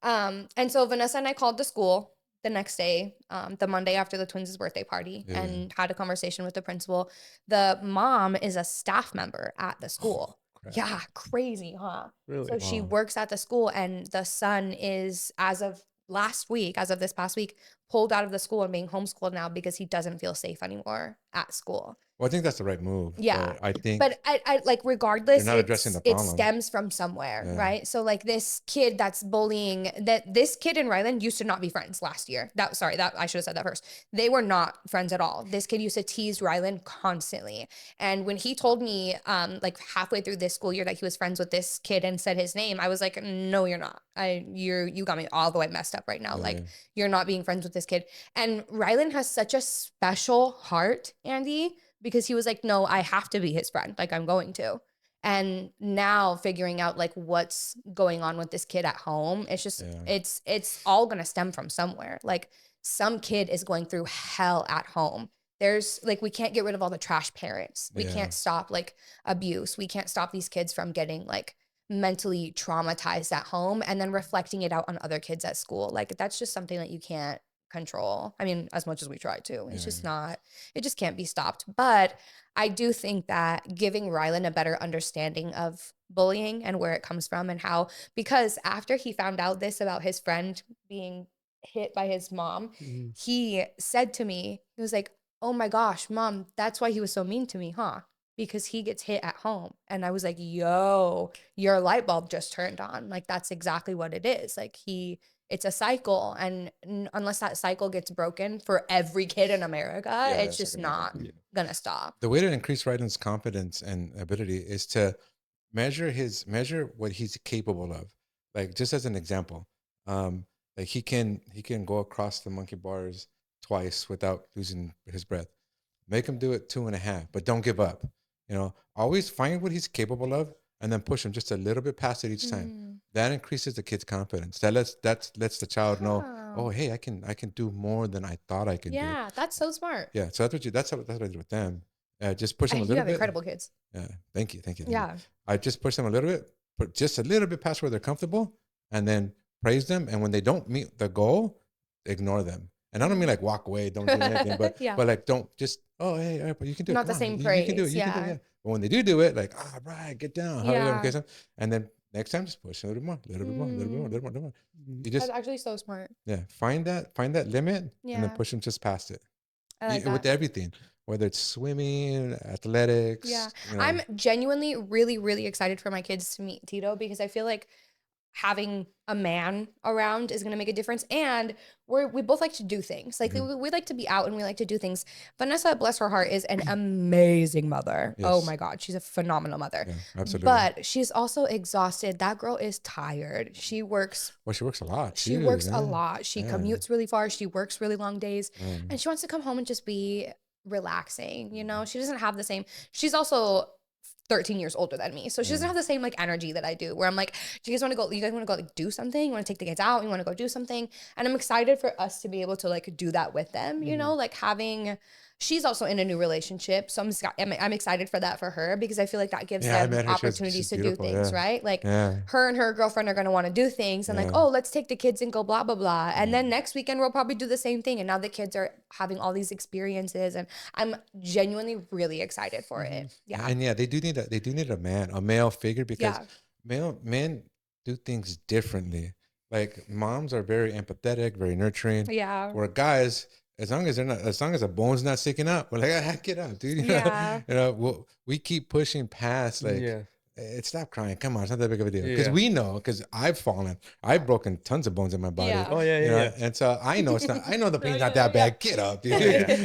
Speaker 1: And so Vanessa and I called the school the next day, the Monday after the twins' birthday party, and had a conversation with the principal. The mom is a staff member at the school. Yeah, crazy, huh?
Speaker 3: Really?
Speaker 1: So she works at the school, and the son is, as of this past week, pulled out of the school and being homeschooled now because he doesn't feel safe anymore at school.
Speaker 2: Well, I think that's the right move.
Speaker 1: Yeah.
Speaker 2: I think.
Speaker 1: But I like, regardless,
Speaker 2: You're not addressing the problem.
Speaker 1: It stems from somewhere, right? So like, this kid that's bullying, this kid and Rylan used to not be friends last year. I should have said that first. They were not friends at all. This kid used to tease Rylan constantly. And when he told me, like halfway through this school year, that he was friends with this kid and said his name, I was like, no, you're not. You got me all the way messed up right now. Like, you're not being friends with this kid. And Rylan has such a special heart, Andy, because he was like, no, I have to be his friend. Like, I'm going to. And now figuring out like what's going on with this kid at home, it's just, it's all going to stem from somewhere. Like, some kid is going through hell at home. There's like, we can't get rid of all the trash parents. We can't stop like abuse. We can't stop these kids from getting like mentally traumatized at home and then reflecting it out on other kids at school. Like, that's just something that you can't control. I mean, as much as we try to, it's just not, it just can't be stopped. But I do think that giving Rylan a better understanding of bullying and where it comes from, and how, because after he found out this about his friend being hit by his mom, he said to me, he was like, oh my gosh, Mom, that's why he was so mean to me, huh? Because he gets hit at home. And I was like, yo, your light bulb just turned on. Like, that's exactly what it is. Like, he it's a cycle, and unless that cycle gets broken for every kid in America, it's just not gonna stop.
Speaker 2: The way to increase Ryden's confidence and ability is to measure what he's capable of. Like, just as an example, like he can go across the monkey bars twice without losing his breath. Make him do it 2.5, but don't give up. Always find what he's capable of and then push him just a little bit past it each time. That increases the kid's confidence. That lets the child know, oh, hey, I can do more than I thought I could do.
Speaker 1: Yeah, that's so smart.
Speaker 2: Yeah, so that's what I did with them. Just push them a little bit.
Speaker 1: You have incredible kids.
Speaker 2: Yeah, thank you.
Speaker 1: Yeah.
Speaker 2: I just push them a little bit, but just a little bit past where they're comfortable, and then praise them. And when they don't meet the goal, ignore them. And I don't mean like walk away, don't do anything, but but like don't just, oh, hey, but you can do it.
Speaker 1: Not the same praise.
Speaker 2: You can do it. You can do it. Yeah. But when they do it, like, all right, get down.
Speaker 1: Yeah.
Speaker 2: And then next time, just push a little bit more, a little bit more. You just,
Speaker 1: that's actually so smart.
Speaker 2: Yeah, find that limit, and then push them just past it.
Speaker 1: I like that.
Speaker 2: With everything, whether it's swimming, athletics.
Speaker 1: Yeah, I'm genuinely really, really excited for my kids to meet Tito, because I feel like having a man around is going to make a difference. And we both like to do things. Like we like to be out and we like to do things. Vanessa, bless her heart, is an amazing mother. Yes. Oh my God. She's a phenomenal mother. Yeah, absolutely. But she's also exhausted. That girl is tired. She works.
Speaker 2: Well, she works a lot.
Speaker 1: She works a lot. She commutes really far. She works really long days. And she wants to come home and just be relaxing. She doesn't have the same. She's also 13 years older than me. So she doesn't have the same like energy that I do, where I'm like, do you guys want to go like do something? You want to take the kids out? You want to go do something? And I'm excited for us to be able to like do that with them, like having, she's also in a new relationship. So I'm excited for that for her, because I feel like that gives them opportunities to do things, right? Like her and her girlfriend are going to want to do things and like, oh, let's take the kids and go blah, blah, blah. And then next weekend we'll probably do the same thing. And now the kids are having all these experiences, and I'm genuinely really excited for it. Yeah.
Speaker 2: And they do need a male figure, because men do things differently. Like moms are very empathetic, very nurturing. Yeah. Where guys, as long as a bone's not sticking out, we're like, get up, dude. We keep pushing past like, stop crying. Come on, it's not that big of a deal. Because we know, because I've fallen, I've broken tons of bones in my body.
Speaker 1: Yeah.
Speaker 3: Oh yeah.
Speaker 2: And so I know it's not. I know the pain's not that bad. Get up, dude.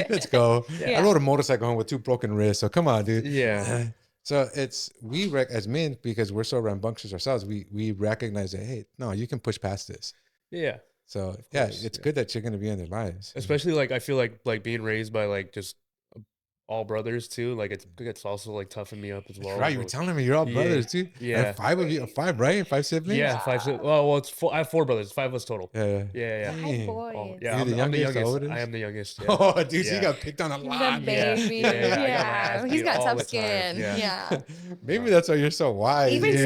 Speaker 2: Let's go. I rode a motorcycle home with 2 broken wrists. So come on, dude.
Speaker 3: Yeah.
Speaker 2: So it's as men, because we're so rambunctious ourselves, we recognize that, hey, no, you can push past this.
Speaker 3: Yeah.
Speaker 2: So it's good that you're going to be in their lives.
Speaker 3: Especially like I feel like being raised by like just all brothers too. Like it's also like toughened me up as well.
Speaker 2: Right, you were telling me you're all brothers too.
Speaker 3: Yeah,
Speaker 2: and 5 of you, 5, right? 5 siblings.
Speaker 3: Yeah, 5 siblings. Well, it's 4. I have 4 brothers. 5 of us total.
Speaker 2: Yeah.
Speaker 1: 5 boys.
Speaker 3: Oh, yeah, I'm the youngest. I am the youngest. Yeah.
Speaker 2: Oh, dude, so you got picked on a lot.
Speaker 1: The baby. Yeah. He's got tough skin. Yeah.
Speaker 2: Maybe that's why you're so wise.
Speaker 1: Even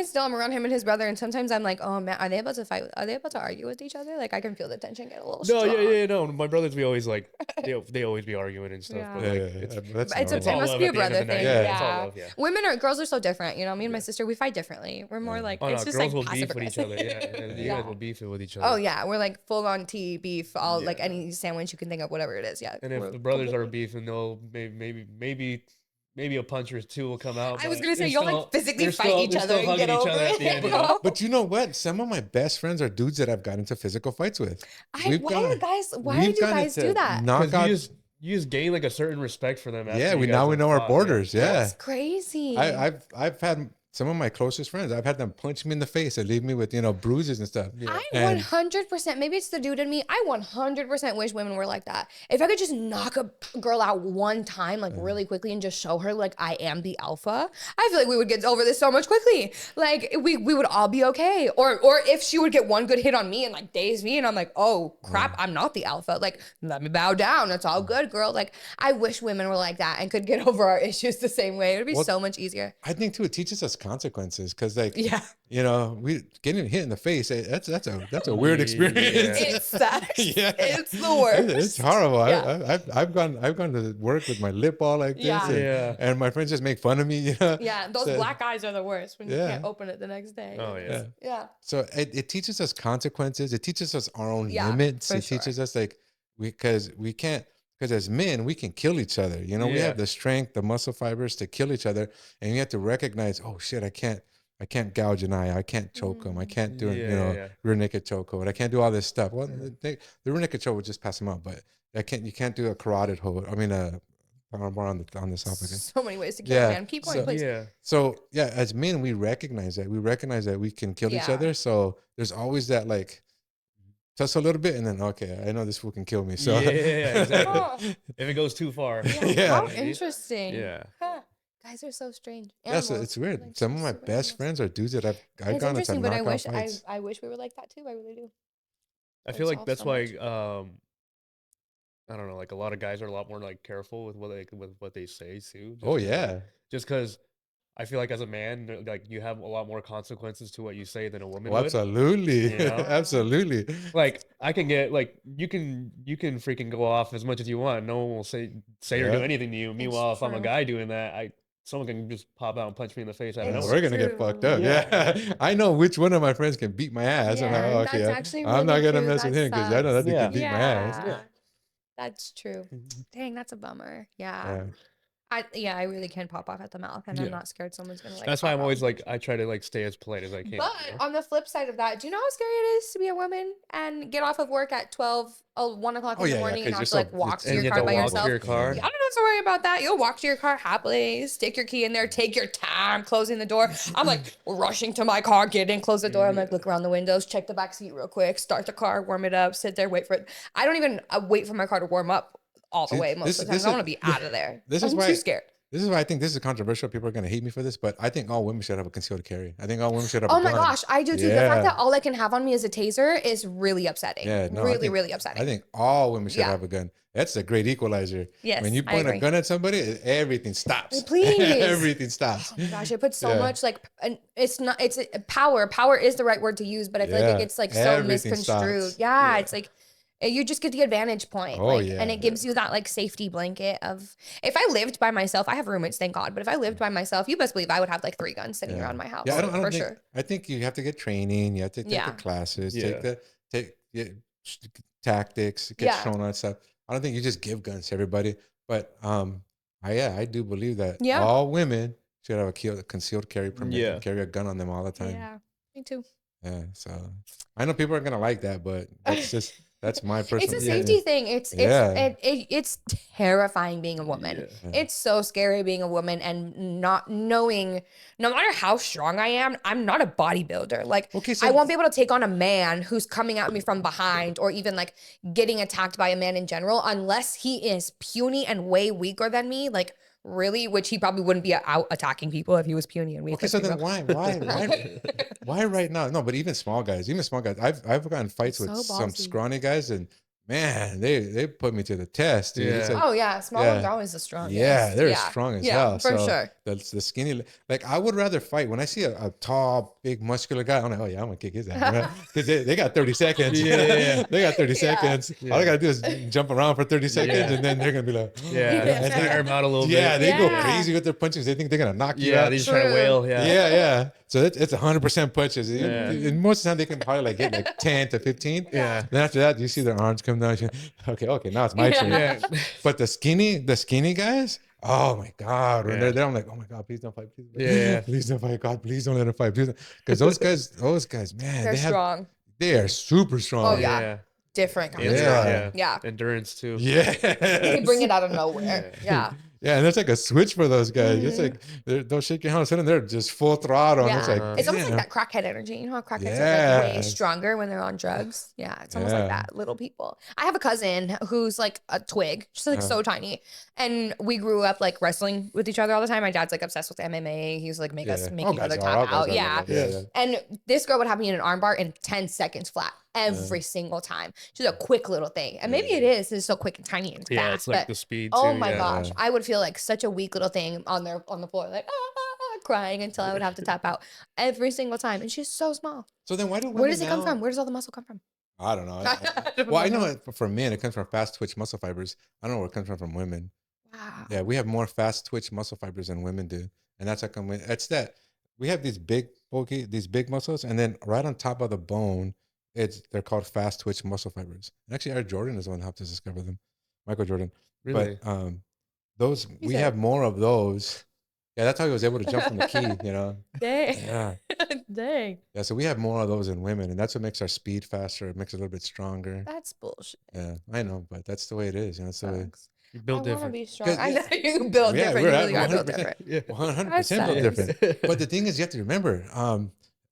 Speaker 1: still, I'm around him and his brother, and sometimes I'm like, oh man, are they about to fight? Are they about to argue with each other? Like I can feel the tension get a little strong.
Speaker 3: No. My brothers, we always like they always be arguing and stuff.
Speaker 1: Yeah.
Speaker 3: But
Speaker 1: it must be a brother thing.
Speaker 3: Yeah.
Speaker 1: Girls are so different. Me and my sister, we fight differently. We're more like, it's just
Speaker 3: girls
Speaker 1: like
Speaker 3: will beef with each other. Yeah, you guys will beef with each other.
Speaker 1: Oh yeah, we're like full on tea beef. All like any sandwich you can think of, whatever it is. Yeah.
Speaker 3: And if the brothers are beefing, they'll maybe a punch or 2 will come out.
Speaker 1: I was gonna say you'll like physically fight each other and get over it.
Speaker 2: But you know what? Some of my best friends are dudes that I've gotten into physical fights with.
Speaker 1: Why do you guys do that?
Speaker 3: You just gain like a certain respect for them.
Speaker 2: We know our borders. Yeah,
Speaker 1: that's crazy.
Speaker 2: I've had some of my closest friends, I've had them punch me in the face and leave me with, bruises and stuff.
Speaker 1: Yeah. I 100%, maybe it's the dude in me, I 100% wish women were like that. If I could just knock a girl out one time, like really quickly, and just show her like I am the alpha, I feel like we would get over this so much quickly. Like we would all be okay. Or if she would get one good hit on me and like daze me and I'm like, oh crap, I'm not the alpha. Like, let me bow down. It's all good, girl. Like, I wish women were like that and could get over our issues the same way. It would be so much easier.
Speaker 2: I think too, it teaches us consequences, because like we getting hit in the face, that's a weird experience.
Speaker 1: It sucks. It's the worst.
Speaker 2: It's horrible. I've gone to work with my lip all like this, and my friends just make fun of me.
Speaker 1: Those black eyes are the worst when you can't open it the next day. So
Speaker 2: it teaches us consequences. It teaches us our own limits. It teaches us like because as men, we can kill each other. We have the strength, the muscle fibers to kill each other. And you have to recognize, oh shit, I can't I can't gouge an eye. I can't choke him. I can't do
Speaker 3: Yeah.
Speaker 2: rear naked chokehold. I can't do all this stuff. Well, the rear naked choke would just pass him out, but you can't do a carotid hold. I mean, more on the esophagus.
Speaker 1: So many ways to kill, man. Keep going, please.
Speaker 2: So yeah, as men, we recognize that. We recognize that we can kill each other. So there's always that like touch a little bit, and then okay, I know this fool can kill me. So
Speaker 3: exactly. If it goes too far.
Speaker 1: How interesting.
Speaker 3: Yeah.
Speaker 1: Huh. Guys are so strange.
Speaker 2: Yes, it's weird.
Speaker 1: Like,
Speaker 2: Some of my best friends are dudes that I've
Speaker 1: it's
Speaker 2: gone
Speaker 1: interesting,
Speaker 2: into
Speaker 1: but
Speaker 2: knockout fights.
Speaker 1: I wish we were like that too. I really do.
Speaker 3: I feel like that's why I don't know, like a lot of guys are a lot more like careful with what they say too. Just because I feel like as a man, like you have a lot more consequences to what you say than a woman would.
Speaker 2: Absolutely,
Speaker 3: you know?
Speaker 2: absolutely.
Speaker 3: Like I can get like you can freaking go off as much as you want. No one will say or do anything to you. Meanwhile, if I'm a guy doing that, someone can just pop out and punch me in the face. I don't know.
Speaker 2: We're gonna get fucked up. Yeah. I know which one of my friends can beat my ass. I'm like, oh, okay, I'm not gonna mess with him because I know that dude can beat my ass.
Speaker 1: Yeah. That's true. Dang, that's a bummer. Yeah. I really can pop off at the mouth, and I'm not scared someone's gonna like.
Speaker 3: That's why I'm always like, I try to like stay as polite as I can.
Speaker 1: But on the flip side of that, do you know how scary it is to be a woman and get off of work at 1 o'clock in the morning and have to like walk to your car by yourself? I don't have to worry about that. You'll walk to your car happily, stick your key in there, take your time closing the door. I'm like rushing to my car, get in, close the door. I'm like, look around the windows, check the back seat real quick, start the car, warm it up, sit there, wait for it. I don't even wait for my car to warm up all the way most of the time. I want to be out of there. I'm too scared.
Speaker 2: This is why I think this is controversial. People are going to hate me for this, but I think all women should have a concealed carry. I think all women should have a gun.
Speaker 1: Oh my gosh, I do too. The fact that all I can have on me is a taser is really upsetting. Yeah, no, really upsetting.
Speaker 2: I think all women should have a gun. That's a great equalizer.
Speaker 1: Yes,
Speaker 2: when you point a gun at somebody, everything stops.
Speaker 1: Please.
Speaker 2: Everything stops.
Speaker 1: Oh my gosh, it puts so much like, it's power. Power is the right word to use, but I feel like it gets like so misconstrued. Yeah, it's like, you just get the advantage point. And it gives you that like safety blanket of, if I lived by myself, I have roommates, thank God. But if I lived by myself, you best believe I would have like 3 guns sitting around my house. Yeah, for sure.
Speaker 2: I think you have to get training. You have to take the classes, take tactics, get shown on stuff. I don't think you just give guns to everybody. But I do believe that all women should have a concealed carry permit and carry a gun on them all the time.
Speaker 1: Yeah, me too.
Speaker 2: Yeah, so I know people are gonna like that, but that's my personal.
Speaker 1: It's a safety thing. It's terrifying being a woman. It's so scary being a woman and not knowing, no matter how strong I am, I'm not a bodybuilder. Like, I won't be able to take on a man who's coming at me from behind or even like getting attacked by a man in general, unless he is puny and way weaker than me. Like, really, which he probably wouldn't be out attacking people if he was puny and weak.
Speaker 2: Okay, so then why right now? No, but even small guys, I've gotten fights with some scrawny guys, and man, they put me to the test, dude.
Speaker 1: It's like, small ones are always the strongest.
Speaker 2: Yeah, they're strong as hell.
Speaker 1: For sure.
Speaker 2: That's the skinny. Like, I would rather fight when I see a tall, big, muscular guy. I'm like, oh yeah, I'm gonna kick his ass, because they got 30 seconds. They got 30 seconds. All I gotta do is jump around for 30 seconds, and then they're gonna be like,
Speaker 3: air them out a little bit.
Speaker 2: Yeah, they go crazy with their punches. They think they're gonna knock you out.
Speaker 3: They just try to wail.
Speaker 2: Yeah. So it's 100% punches. And most of the time they can probably like get like 10 to 15.
Speaker 3: Yeah.
Speaker 2: Then after that, you see their arms come down. Okay, now it's my turn. But the skinny guys, oh my God, when they're there, I'm like, oh my God, please don't fight, please don't fight, God, please don't let them fight, because those guys, man,
Speaker 1: they're strong.
Speaker 2: They are super strong.
Speaker 1: Oh yeah. Different kind of strong. Yeah.
Speaker 3: Endurance too.
Speaker 2: Yeah.
Speaker 1: They bring it out of nowhere. Yeah.
Speaker 2: Yeah, and it's like a switch for those guys. It's like they'll shake your hand, and they're just full throttle.
Speaker 1: Yeah.
Speaker 2: And it's like
Speaker 1: it's almost like that crackhead energy. You know how crackheads are like way stronger when they're on drugs? Yeah, it's almost like that. Little people. I have a cousin who's like a twig. She's like so tiny. And we grew up like wrestling with each other all the time. My dad's like obsessed with MMA. He's like make each other tap out. And this girl would have me in an armbar in 10 seconds flat. Every single time. She's a quick little thing. And maybe it's so quick and tiny and fast.
Speaker 3: Yeah, it's like the speed too.
Speaker 1: Oh my gosh. I would feel like such a weak little thing on the floor, like crying until I would have to tap out every single time. And she's so small.
Speaker 2: So then where does
Speaker 1: it come from? Where does all the muscle come from?
Speaker 2: I don't know. Well, I know for men it comes from fast twitch muscle fibers. I don't know where it comes from women.
Speaker 1: Wow.
Speaker 2: Yeah, we have more fast twitch muscle fibers than women do. And that's how come it's that we have these big muscles, and then right on top of the bone, they're called fast twitch muscle fibers. And actually, Air Jordan is the one who helped us discover them, Michael Jordan.
Speaker 3: Really?
Speaker 2: But we have more of those Yeah, that's how he was able to jump from the key, you know?
Speaker 1: Dang.
Speaker 2: Yeah.
Speaker 1: Dang.
Speaker 2: Yeah, so we have more of those in women, and that's what makes our speed faster. It makes it a little bit stronger.
Speaker 1: That's bullshit.
Speaker 2: Yeah, I know, but that's the way it is. You know, that's the way.
Speaker 3: You
Speaker 1: I
Speaker 3: build
Speaker 1: want to
Speaker 3: different.
Speaker 1: be strong. I
Speaker 2: Yeah,
Speaker 1: know you build
Speaker 2: yeah,
Speaker 1: different.
Speaker 2: we're
Speaker 1: You
Speaker 2: at
Speaker 1: really are built
Speaker 2: 100%.
Speaker 1: different.
Speaker 3: Yeah.
Speaker 2: 100% built
Speaker 1: That
Speaker 2: different. But the thing is, you have to remember.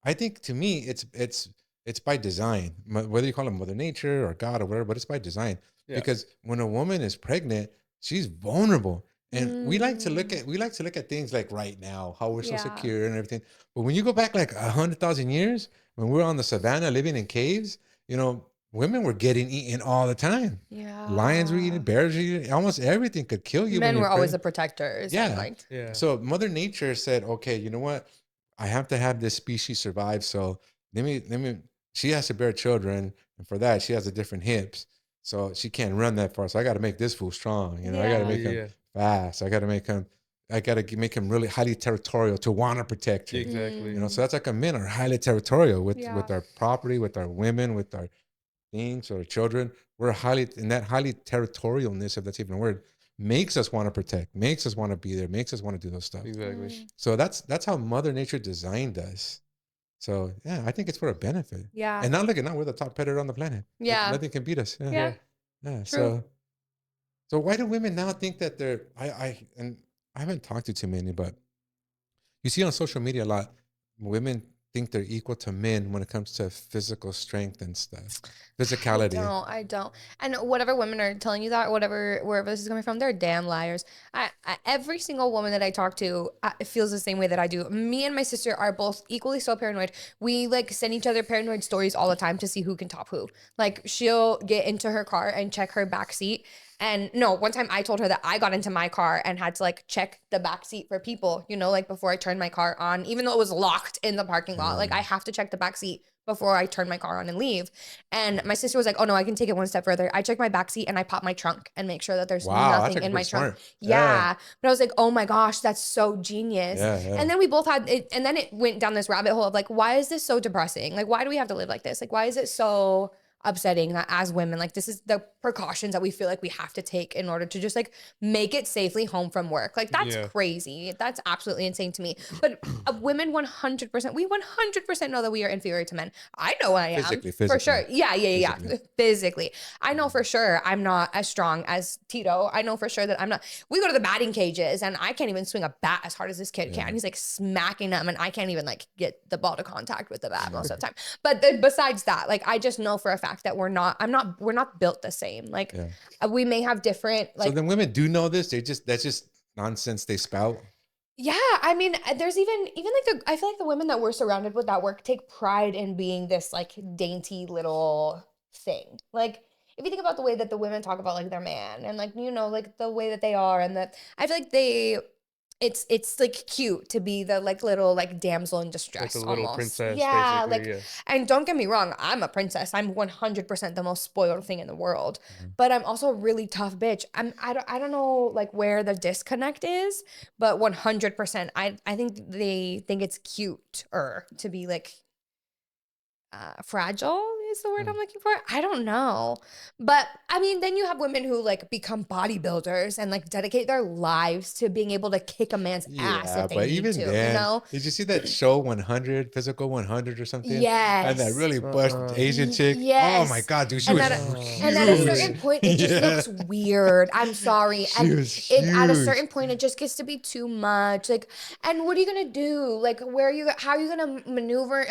Speaker 2: I think to me, it's by design. Whether you call it Mother Nature or God or whatever, but it's by design.
Speaker 3: Yeah.
Speaker 2: Because when a woman is pregnant, she's vulnerable, and we like to look
Speaker 1: Mm.
Speaker 2: at things like right now, how we're so
Speaker 1: Yeah.
Speaker 2: secure and everything. But when you go back like 100,000 years, when we were on the savannah living in caves, you know, women were getting eaten all the time. Lions were eating,
Speaker 1: Yeah.
Speaker 2: bears were eating, almost everything could kill you when
Speaker 1: Men
Speaker 2: you're
Speaker 1: were always the
Speaker 2: pregnant.
Speaker 1: protectors. And
Speaker 2: Yeah.
Speaker 1: like,
Speaker 3: Yeah.
Speaker 2: So Mother Nature said, okay, you know what? I have to have this species survive. So let me, she has to bear children. And for that, she has a different hips. So she can't run that far. So I got to make this fool strong. You know, I got to make him
Speaker 3: Yeah.
Speaker 2: fast. I got to make him really highly territorial to want to protect her.
Speaker 3: Exactly.
Speaker 2: You know, so that's like men are highly territorial with
Speaker 1: Yeah.
Speaker 2: our property, with our women, with our things or children. We're highly in that highly territorialness, if that's even a word, makes us want to protect, makes us want to be there, makes us want to do those stuff.
Speaker 3: Exactly.
Speaker 2: So that's how Mother Nature designed us. So yeah, I think it's for a benefit.
Speaker 1: Yeah.
Speaker 2: And now look at now we're the top predator on the planet.
Speaker 1: Yeah.
Speaker 2: Nothing can beat us. Yeah.
Speaker 1: Yeah.
Speaker 2: Yeah.
Speaker 1: True.
Speaker 2: So why do women now think that they're and I haven't talked to too many, but you see on social media a lot, women think they're equal to men when it comes to physical strength and stuff, physicality.
Speaker 1: I don't. And whatever women are telling you that, or whatever, wherever this is coming from, they're damn liars. Every single woman that I talk to feels the same way that I do. Me and my sister are both equally so paranoid. We like send each other paranoid stories all the time to see who can top who. Like she'll get into her car and check her back seat. And no, one time I told her that I got into my car and had to like check the back seat for people, you know, like before I turned my car on, even though it was locked in the parking lot. Like I have to check the back seat before I turn my car on and leave. And my sister was like, oh no, I can take it one step further. I check my backseat and I pop my trunk and make sure that there's nothing in my trunk. Yeah. But I was like, oh my gosh, that's so genius.
Speaker 2: Yeah.
Speaker 1: And then we both had it, and then it went down this rabbit hole of like, why is this so depressing? Like, why do we have to live like this? Like, why is it so upsetting that as women, like this is the precautions that we feel like we have to take in order to just like make it safely home from work. Like that's crazy. That's absolutely insane to me. But women 100%, we 100% know that we are inferior to men. I know I am.
Speaker 2: Physically.
Speaker 1: For sure. Yeah.
Speaker 2: Physically.
Speaker 1: Physically. I know for sure I'm not as strong as Tito. I know for sure that I'm not. We go to the batting cages and I can't even swing a bat as hard as this kid can. He's like smacking them and I can't even like get the ball to contact with the bat most of the time. But besides that, like I just know for a fact that we're not built the same. Like we may have different like.
Speaker 2: So then women do know this. That's just nonsense they spout.
Speaker 1: Yeah, I mean, there's even like I feel like the women that we're surrounded with that work take pride in being this like dainty little thing. Like if you think about the way that the women talk about like their man and like you know like the way that they are and that I feel like it's like cute to be the like little like damsel in distress,
Speaker 3: like a little
Speaker 1: almost.
Speaker 3: princess.
Speaker 1: Yeah,
Speaker 3: Basically,
Speaker 1: like and don't get me wrong, I'm a princess. I'm 100% the most spoiled thing in the world. But I'm also a really tough bitch. I don't know like where the disconnect is, but 100% I think they think it's cute or to be like fragile is the word I'm looking for. I don't know. But I mean, then you have women who like become bodybuilders and like dedicate their lives to being able to kick a man's ass if they
Speaker 2: but
Speaker 1: need
Speaker 2: even
Speaker 1: to,
Speaker 2: then,
Speaker 1: you know?
Speaker 2: did you see that show 100, Physical 100 or something?
Speaker 1: Yes.
Speaker 2: And that really bust Asian chick.
Speaker 1: Yes.
Speaker 2: Oh my God, dude, she
Speaker 1: And
Speaker 2: was
Speaker 1: huge. And at a certain point, it just looks weird. I'm sorry.
Speaker 2: She was huge.
Speaker 1: At a certain point, it just gets to be too much. Like, and what are you gonna do? Like, how are you gonna maneuver?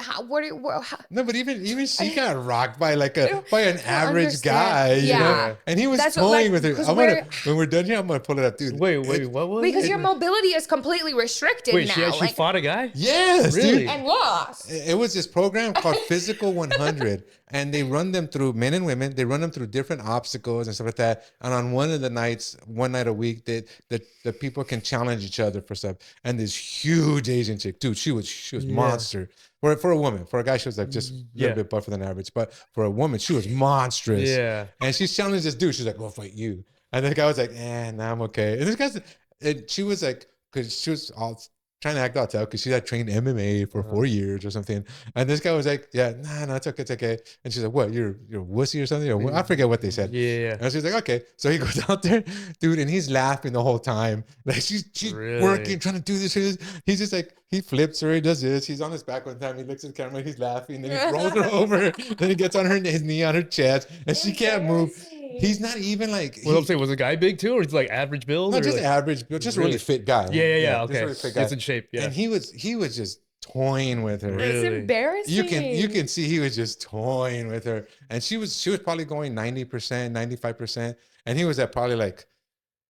Speaker 2: No, but even she got rocked by like by an average guy, you
Speaker 1: Yeah.
Speaker 2: know? And he was
Speaker 1: That's
Speaker 2: toying
Speaker 1: like,
Speaker 2: with her. When we're done here, I'm gonna pull it up, dude.
Speaker 3: Wait, what was
Speaker 1: because
Speaker 3: it?
Speaker 1: your mobility is completely restricted
Speaker 3: Wait,
Speaker 1: now.
Speaker 3: she actually
Speaker 1: like,
Speaker 3: fought a guy?
Speaker 2: Yes,
Speaker 3: Really?
Speaker 2: dude.
Speaker 1: and lost.
Speaker 2: It was this program called Physical 100, and they run them through men and women. They run them through different obstacles and stuff like that. And on one of the nights, one night a week, the people can challenge each other for stuff. And this huge Asian chick, dude, she was monster. For a woman, for a guy, she was like just a little bit buffer than average. But for a woman, she was monstrous.
Speaker 3: Yeah.
Speaker 2: And she challenged this dude. She's like, "Go fight you." And the guy was like, "Nah, I'm okay." And this guy's, and she was like, because she was all trying to act all tough because she had trained MMA for 4 years or something. And this guy was like, yeah, nah, it's okay, it's okay. And she's like, what, you're a wussy or something? Or what? I forget what they said.
Speaker 3: Yeah.
Speaker 2: And she's like, okay. So he goes out there, dude, and he's laughing the whole time. Like she's
Speaker 3: Really?
Speaker 2: working, trying to do this. He's just like, he flips her, he does this. He's on his back one time. He looks at the camera, he's laughing. Then he rolls her over. Then he gets on his knee on her chest, and she can't move. He's not even like.
Speaker 3: What I'm saying, was the guy big too, or he's like average build?
Speaker 2: Not just
Speaker 3: like,
Speaker 2: average, but just really fit guy.
Speaker 3: Yeah. Okay,
Speaker 2: just really fit guy.
Speaker 3: It's in shape. Yeah,
Speaker 2: and he was just toying with her.
Speaker 1: It's
Speaker 3: Really?
Speaker 1: embarrassing.
Speaker 2: You can see he was just toying with her, and she was probably going 90%, 95%, and he was at probably like,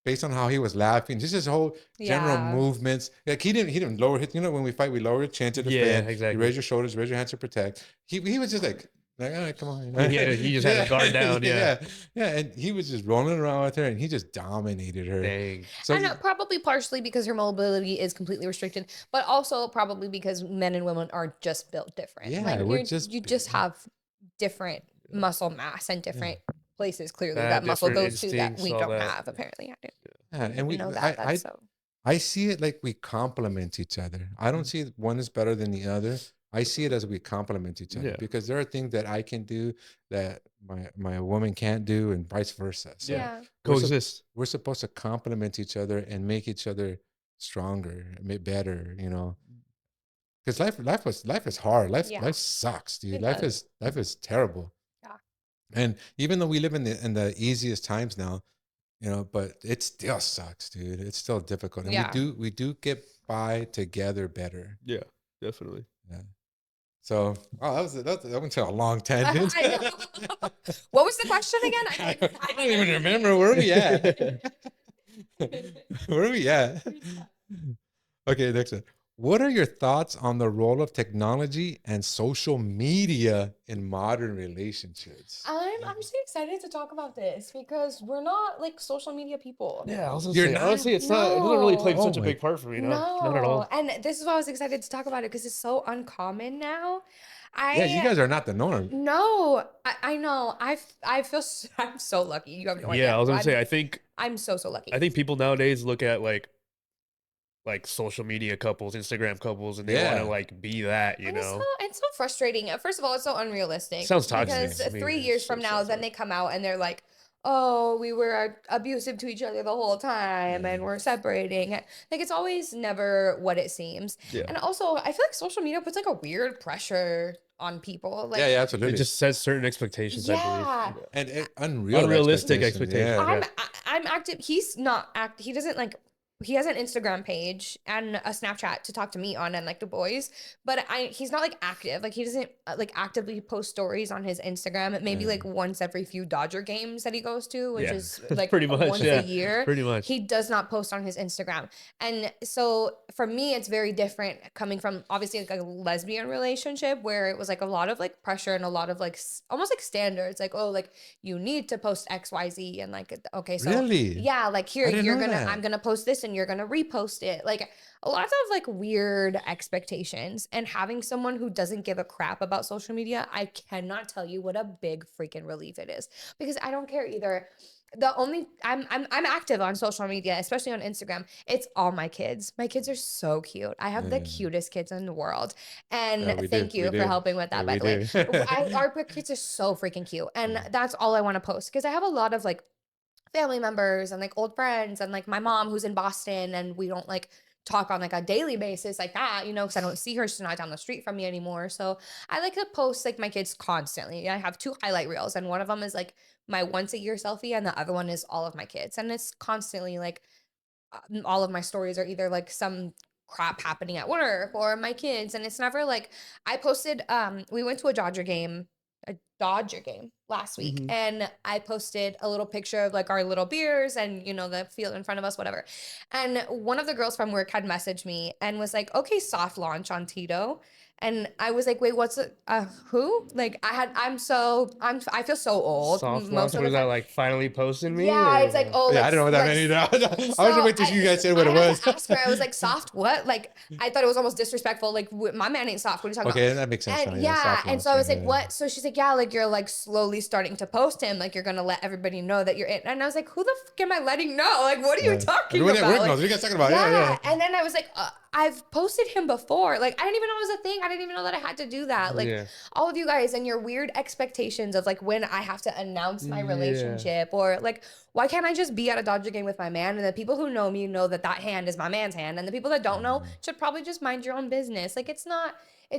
Speaker 2: based on how he was laughing, just his whole general movements. Like he didn't lower his. You know, when we fight, we lower your chin to defend.
Speaker 3: Yeah, exactly.
Speaker 2: You raise your shoulders, raise your hands to protect. He was just like, all right, come on.
Speaker 3: Yeah, he just had the guard down. Yeah,
Speaker 2: and he was just rolling around with her, and he just dominated her.
Speaker 3: Dang.
Speaker 2: So
Speaker 1: and probably partially because her mobility is completely restricted, but also probably because men and women are just built different.
Speaker 2: Yeah,
Speaker 1: like you just
Speaker 2: yeah.
Speaker 1: have different muscle mass and different places clearly
Speaker 3: That
Speaker 1: that muscle
Speaker 3: different
Speaker 1: goes to that
Speaker 3: instincts,
Speaker 1: we
Speaker 3: all
Speaker 1: don't
Speaker 3: that.
Speaker 1: have apparently. I
Speaker 2: Yeah, and we
Speaker 1: know that. That's so.
Speaker 2: I see it like we complement each other. I don't see one is better than the other. I see it as we complement each other because there are things that I can do that my woman can't do, and vice versa. So
Speaker 3: coexist.
Speaker 2: We're supposed to complement each other and make each other stronger, make better. You know, because life is hard. Life sucks, dude. Life is terrible.
Speaker 1: Yeah.
Speaker 2: And even though we live in the easiest times now, you know, but it still sucks, dude. It's still difficult, and we do get by together better.
Speaker 3: Yeah, definitely.
Speaker 2: Yeah. So, that went to a long tangent.
Speaker 1: What was the question again?
Speaker 2: I don't even remember. Where are we at? Where are we at? Okay, next one. What are your thoughts on the role of technology and social media in modern relationships?
Speaker 1: I'm actually excited to talk about this because we're not like social media people.
Speaker 3: Yeah, I was
Speaker 2: You're not?
Speaker 3: honestly, it doesn't really play such a big part for me. No, not at all.
Speaker 1: And this is why I was excited to talk about it because it's so uncommon now.
Speaker 2: You guys are not the norm.
Speaker 1: No, I know. I feel I'm so lucky. You have no idea.
Speaker 3: Yeah, I was gonna say, I think
Speaker 1: I'm so lucky.
Speaker 3: I think people nowadays look at like social media couples, Instagram couples, and they want to like be that, you know.
Speaker 1: It's so frustrating. First of all, it's so unrealistic.
Speaker 3: Sounds toxic.
Speaker 1: Because 3 years from now, then they come out and they're like, oh, we were abusive to each other the whole time and we're separating. Like, it's always never what it seems.
Speaker 3: Yeah.
Speaker 1: And also, I feel like social media puts like a weird pressure on people. Like,
Speaker 2: yeah, absolutely.
Speaker 3: It just sets certain expectations, I believe.
Speaker 2: And
Speaker 3: unrealistic expectations.
Speaker 1: I'm active. He's not active. He doesn't like. He has an Instagram page and a Snapchat to talk to me on and like the boys, but he's not like active. Like he doesn't like actively post stories on his Instagram. Maybe like once every few Dodger games that he goes to, which is like
Speaker 3: pretty much
Speaker 1: once a year.
Speaker 3: Pretty much.
Speaker 1: He does not post on his Instagram. And so for me, it's very different coming from obviously like a lesbian relationship where it was like a lot of like pressure and a lot of like almost like standards. Like, oh, like you need to post XYZ and like, okay, so
Speaker 2: really?
Speaker 1: Yeah, like here, I'm gonna post this and you're gonna repost it. Like a lot of like weird expectations, and having someone who doesn't give a crap about social media, I cannot tell you what a big freaking relief it is, because I don't care either. I'm active on social media, especially on Instagram. It's all my kids. My kids are so cute. I have the cutest kids in the world. And thank you for helping with that, by the way. Our kids are so freaking cute. And that's all I want to post, because I have a lot of like family members and like old friends and like my mom who's in Boston, and we don't like talk on like a daily basis like that, you know, because I don't see her. She's not down the street from me anymore. So I like to post like my kids constantly. I have 2 highlight reels, and one of them is like my once a year selfie, and the other one is all of my kids. And it's constantly like all of my stories are either like some crap happening at work or my kids, and it's never like I posted we went to a Dodger game last week, and I posted a little picture of like our little beers and, you know, the field in front of us, whatever. And one of the girls from work had messaged me and was like, okay, soft launch on Tito. And I was like, wait, what's it? Who? Like I feel so old.
Speaker 3: Soft launch? What is that, like finally posting me?
Speaker 1: Yeah, it's like, oh,
Speaker 2: yeah, I don't know what that meant either. I was just waiting till you guys said what it was.
Speaker 1: I asked her, I was like, soft what? Like, I thought it was almost disrespectful. Like, my man ain't soft. What are you talking about?
Speaker 2: Okay, that makes sense.
Speaker 1: And and so I was like, what? So she's like, yeah, like you're like slowly starting to post him. Like you're gonna let everybody know that you're in. And I was like, who the fuck am I letting know? Like, what are you talking about?
Speaker 2: Everybody at work knows. What are you guys talking about? Yeah.
Speaker 1: And then I was like, I've posted him before. Like, I didn't even know it was a thing. I didn't even know that I had to do that. Like, all of you guys and your weird expectations of like when I have to announce my relationship, or like, why can't I just be at a Dodger game with my man? And the people who know me know that that hand is my man's hand. And the people that don't know should probably just mind your own business. Like, it's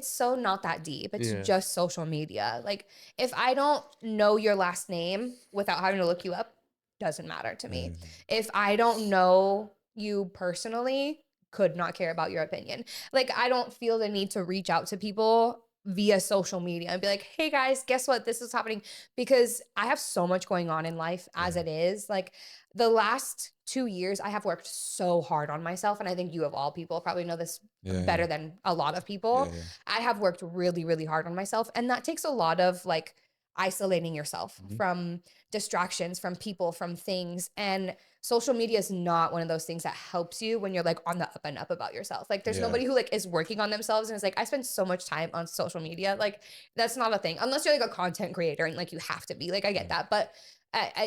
Speaker 1: so not that deep. It's just social media. Like, if I don't know your last name without having to look you up, doesn't matter to me. If I don't know you personally, could not care about your opinion. Like, I don't feel the need to reach out to people via social media and be like, hey guys, guess what? This is happening, because I have so much going on in life as it is. Like, the last 2 years, I have worked so hard on myself. And I think you of all people probably know this better than a lot of people. I have worked really, really hard on myself. And that takes a lot of like isolating yourself from distractions, from people, from things. And social media is not one of those things that helps you when you're like on the up and up about yourself. Like, there's nobody who like is working on themselves and is like, I spend so much time on social media. Like, that's not a thing unless you're like a content creator and like you have to be. Like, I get that, but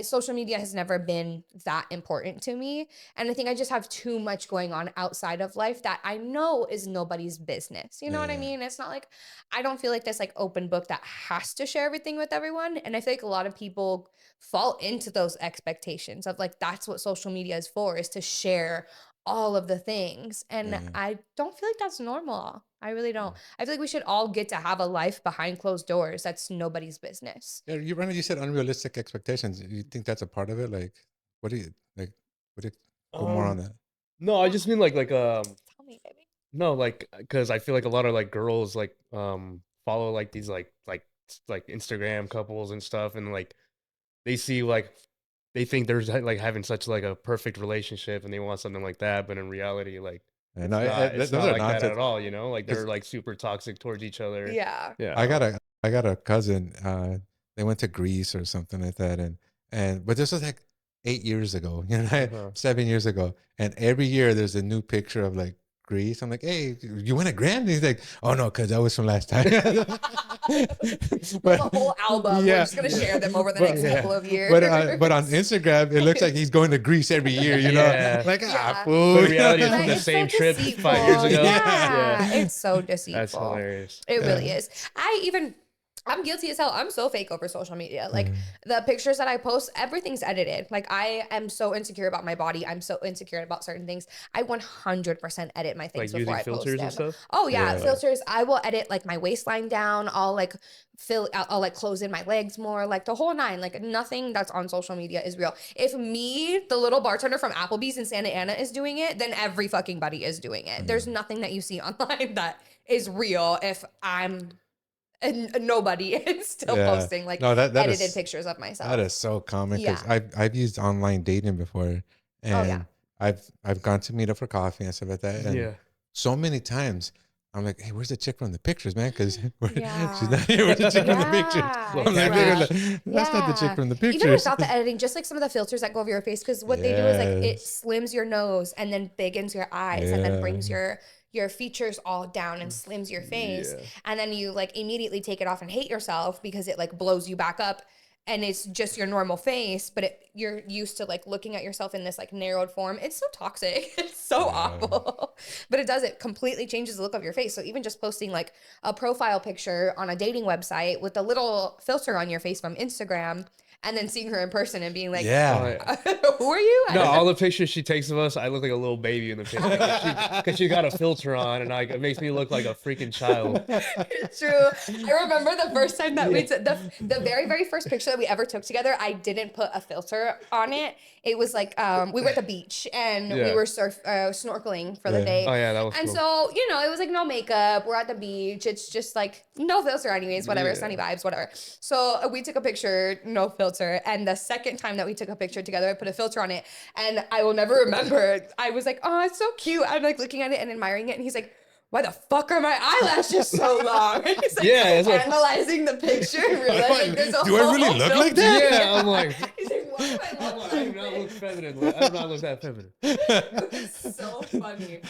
Speaker 1: social media has never been that important to me. And I think I just have too much going on outside of life that I know is nobody's business. You know what I mean? It's not like, I don't feel like this like open book that has to share everything with everyone. And I feel like a lot of people fall into those expectations of like, that's what social media is for, is to share all of the things. And I don't feel like that's normal. I really don't. I feel like we should all get to have a life behind closed doors. That's nobody's business.
Speaker 2: Yeah, you said unrealistic expectations. You think that's a part of it? Like, what do you like? What do you go more on that?
Speaker 3: No, I just mean like
Speaker 1: Tell me, baby.
Speaker 3: no, like, because I feel like a lot of like girls like follow like these like Instagram couples and stuff, and like they see like they think they're like having such like a perfect relationship and they want something like that, but in reality, like it's not like that at all, you know? Like, they're like super toxic towards each other.
Speaker 1: Yeah.
Speaker 2: I got a cousin. They went to Greece or something like that, but this was like 8 years ago, 7 years ago, and every year there's a new picture of like Greece. I'm like, hey, you went to Grand? And he's like, oh no, because that was from last time.
Speaker 1: But a whole album. We're just gonna share them over the next couple of years.
Speaker 2: But on Instagram, it looks like he's going to Greece every year. You know, like fool.
Speaker 3: But in reality, it's from the same
Speaker 1: so
Speaker 3: trip
Speaker 1: deceitful.
Speaker 3: 5 years ago.
Speaker 1: Yeah, it's so deceitful.
Speaker 3: That's hilarious.
Speaker 1: It really is. I'm guilty as hell. I'm so fake over social media. Like, the pictures that I post, everything's edited. Like, I am so insecure about my body. I'm so insecure about certain things. I 100% edit my things
Speaker 3: like
Speaker 1: before I post
Speaker 3: filters
Speaker 1: them.
Speaker 3: And stuff?
Speaker 1: Oh yeah, filters. I will edit like my waistline down. I'll like I'll like close in my legs more, like the whole nine. Like, nothing that's on social media is real. If me, the little bartender from Applebee's in Santa Ana, is doing it, then every fucking buddy is doing it. There's nothing that you see online that is real if I'm and nobody is still posting like edited pictures of myself.
Speaker 2: That is so common, because I've used online dating before, and I've gone to meet up for coffee and stuff like that. And so many times I'm like, hey, where's the chick from the pictures, man? Because she's not here. Where's the chick from the pictures? I'm like, that's not the chick from the pictures.
Speaker 1: Even without the editing, just like some of the filters that go over your face, because what they do is like it slims your nose and then biggins your eyes and then brings your features all down and slims your face. And then you like immediately take it off and hate yourself because it like blows you back up and it's just your normal face, but you're used to like looking at yourself in this like narrowed form. It's so toxic. It's so awful, but it completely changes the look of your face. So even just posting like a profile picture on a dating website with a little filter on your face from Instagram, and then seeing her in person and being like, who are you?
Speaker 3: No, all the pictures she takes of us, I look like a little baby in the picture because she got a filter on, and it makes me look like a freaking child.
Speaker 1: It's true. I remember the first time that we took the very, very first picture that we ever took together, I didn't put a filter on it. It was like, we were at the beach and we were snorkeling for the day.
Speaker 3: Oh yeah, that was
Speaker 1: And
Speaker 3: cool.
Speaker 1: so, it was like no makeup. We're at the beach. It's just like no filter anyways, whatever, sunny vibes, whatever. So we took a picture, no filter. And the second time that we took a picture together, I put a filter on it. And I will never remember. I was like, oh, it's so cute. I'm like looking at it and admiring it. And he's like, why the fuck are my eyelashes so long? And he's like analyzing the picture and realizing there's a
Speaker 2: do I really look like that?
Speaker 3: Yeah, I'm like,
Speaker 1: he's like, why do I look
Speaker 3: I do not look feminine. I do not look that feminine.
Speaker 1: It's so funny.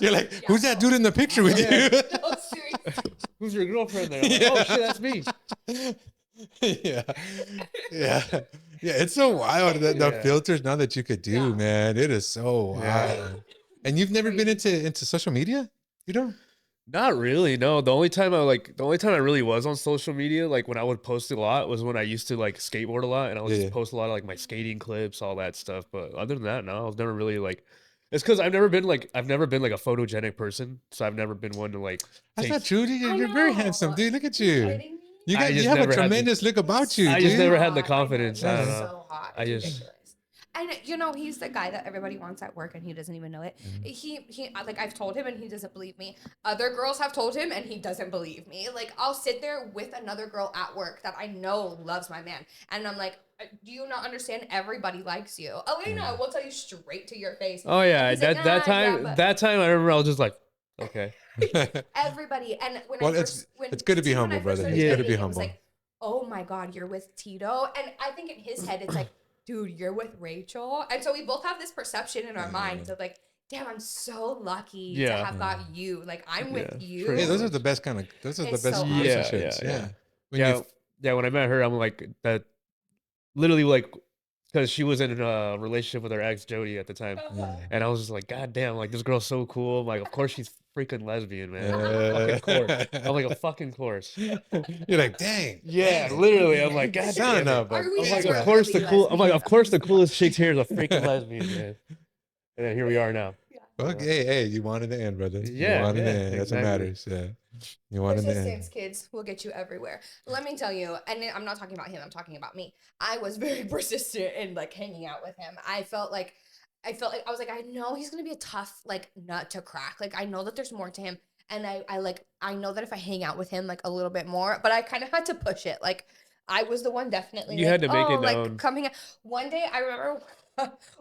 Speaker 2: You're like, who's that dude in the picture with you?
Speaker 1: No, seriously.
Speaker 3: Who's your girlfriend there? Like, oh shit, that's me.
Speaker 2: Yeah. It's so wild the filters now that you could do, man. It is so wild. And you've never been into social media? You don't?
Speaker 3: Not really, no. The only time I really was on social media, like when I would post a lot, was when I used to like skateboard a lot, and I would just post a lot of like my skating clips, all that stuff. But other than that, no, I was never really like. It's because I've never been like a photogenic person, so I've never been one to like.
Speaker 2: That's not true, dude. You're very handsome, dude. Look at you. You have a tremendous look about you,
Speaker 3: I
Speaker 2: dude.
Speaker 3: just never had the confidence. I don't know.
Speaker 1: So hot.
Speaker 3: I just.
Speaker 1: Ridiculous. And you know, he's the guy that everybody wants at work, and he doesn't even know it. He like I've told him, and he doesn't believe me. Other girls have told him, and he doesn't believe me. Like I'll sit there with another girl at work that I know loves my man, and I'm like, do you not understand? Everybody likes you. Elena will tell you straight to your face.
Speaker 3: Oh yeah, that
Speaker 1: like,
Speaker 3: that time that time I remember I was just like, okay.
Speaker 1: Everybody, and
Speaker 2: it's good to be humble, brother. It's good to be humble.
Speaker 1: Like, oh my God, you're with Tito, and I think in his head it's like, dude, you're with Rachel. And so we both have this perception in our minds of like, damn, I'm so lucky to have got you. Like, I'm with you.
Speaker 2: Yeah, those are the best relationships.
Speaker 3: Yeah, when I met her, I'm like, that literally like, because she was in a relationship with her ex Jody at the time, and I was just like, God damn, like this girl's so cool. I'm like, of course she's freaking lesbian, man. Fucking course. I'm like, a fucking course.
Speaker 2: You're like, dang.
Speaker 3: Yeah, literally. I'm like, God damn. I'm like, of course the coolest chick here is a freaking lesbian, man. And then here we are now.
Speaker 2: Okay, hey, you wanted to end, brother.
Speaker 3: Yeah,
Speaker 2: you wanted to end. That's what matters. Yeah. You wanted to end.
Speaker 1: Persistence, kids, will get you everywhere. Let me tell you, and I'm not talking about him, I'm talking about me. I was very persistent in like hanging out with him. I felt like I was like, I know he's gonna be a tough like nut to crack. Like I know that there's more to him. And I know that if I hang out with him like a little bit more, but I kind of had to push it. Like I was the one definitely.
Speaker 3: You had to make it known.
Speaker 1: Like coming one day, I remember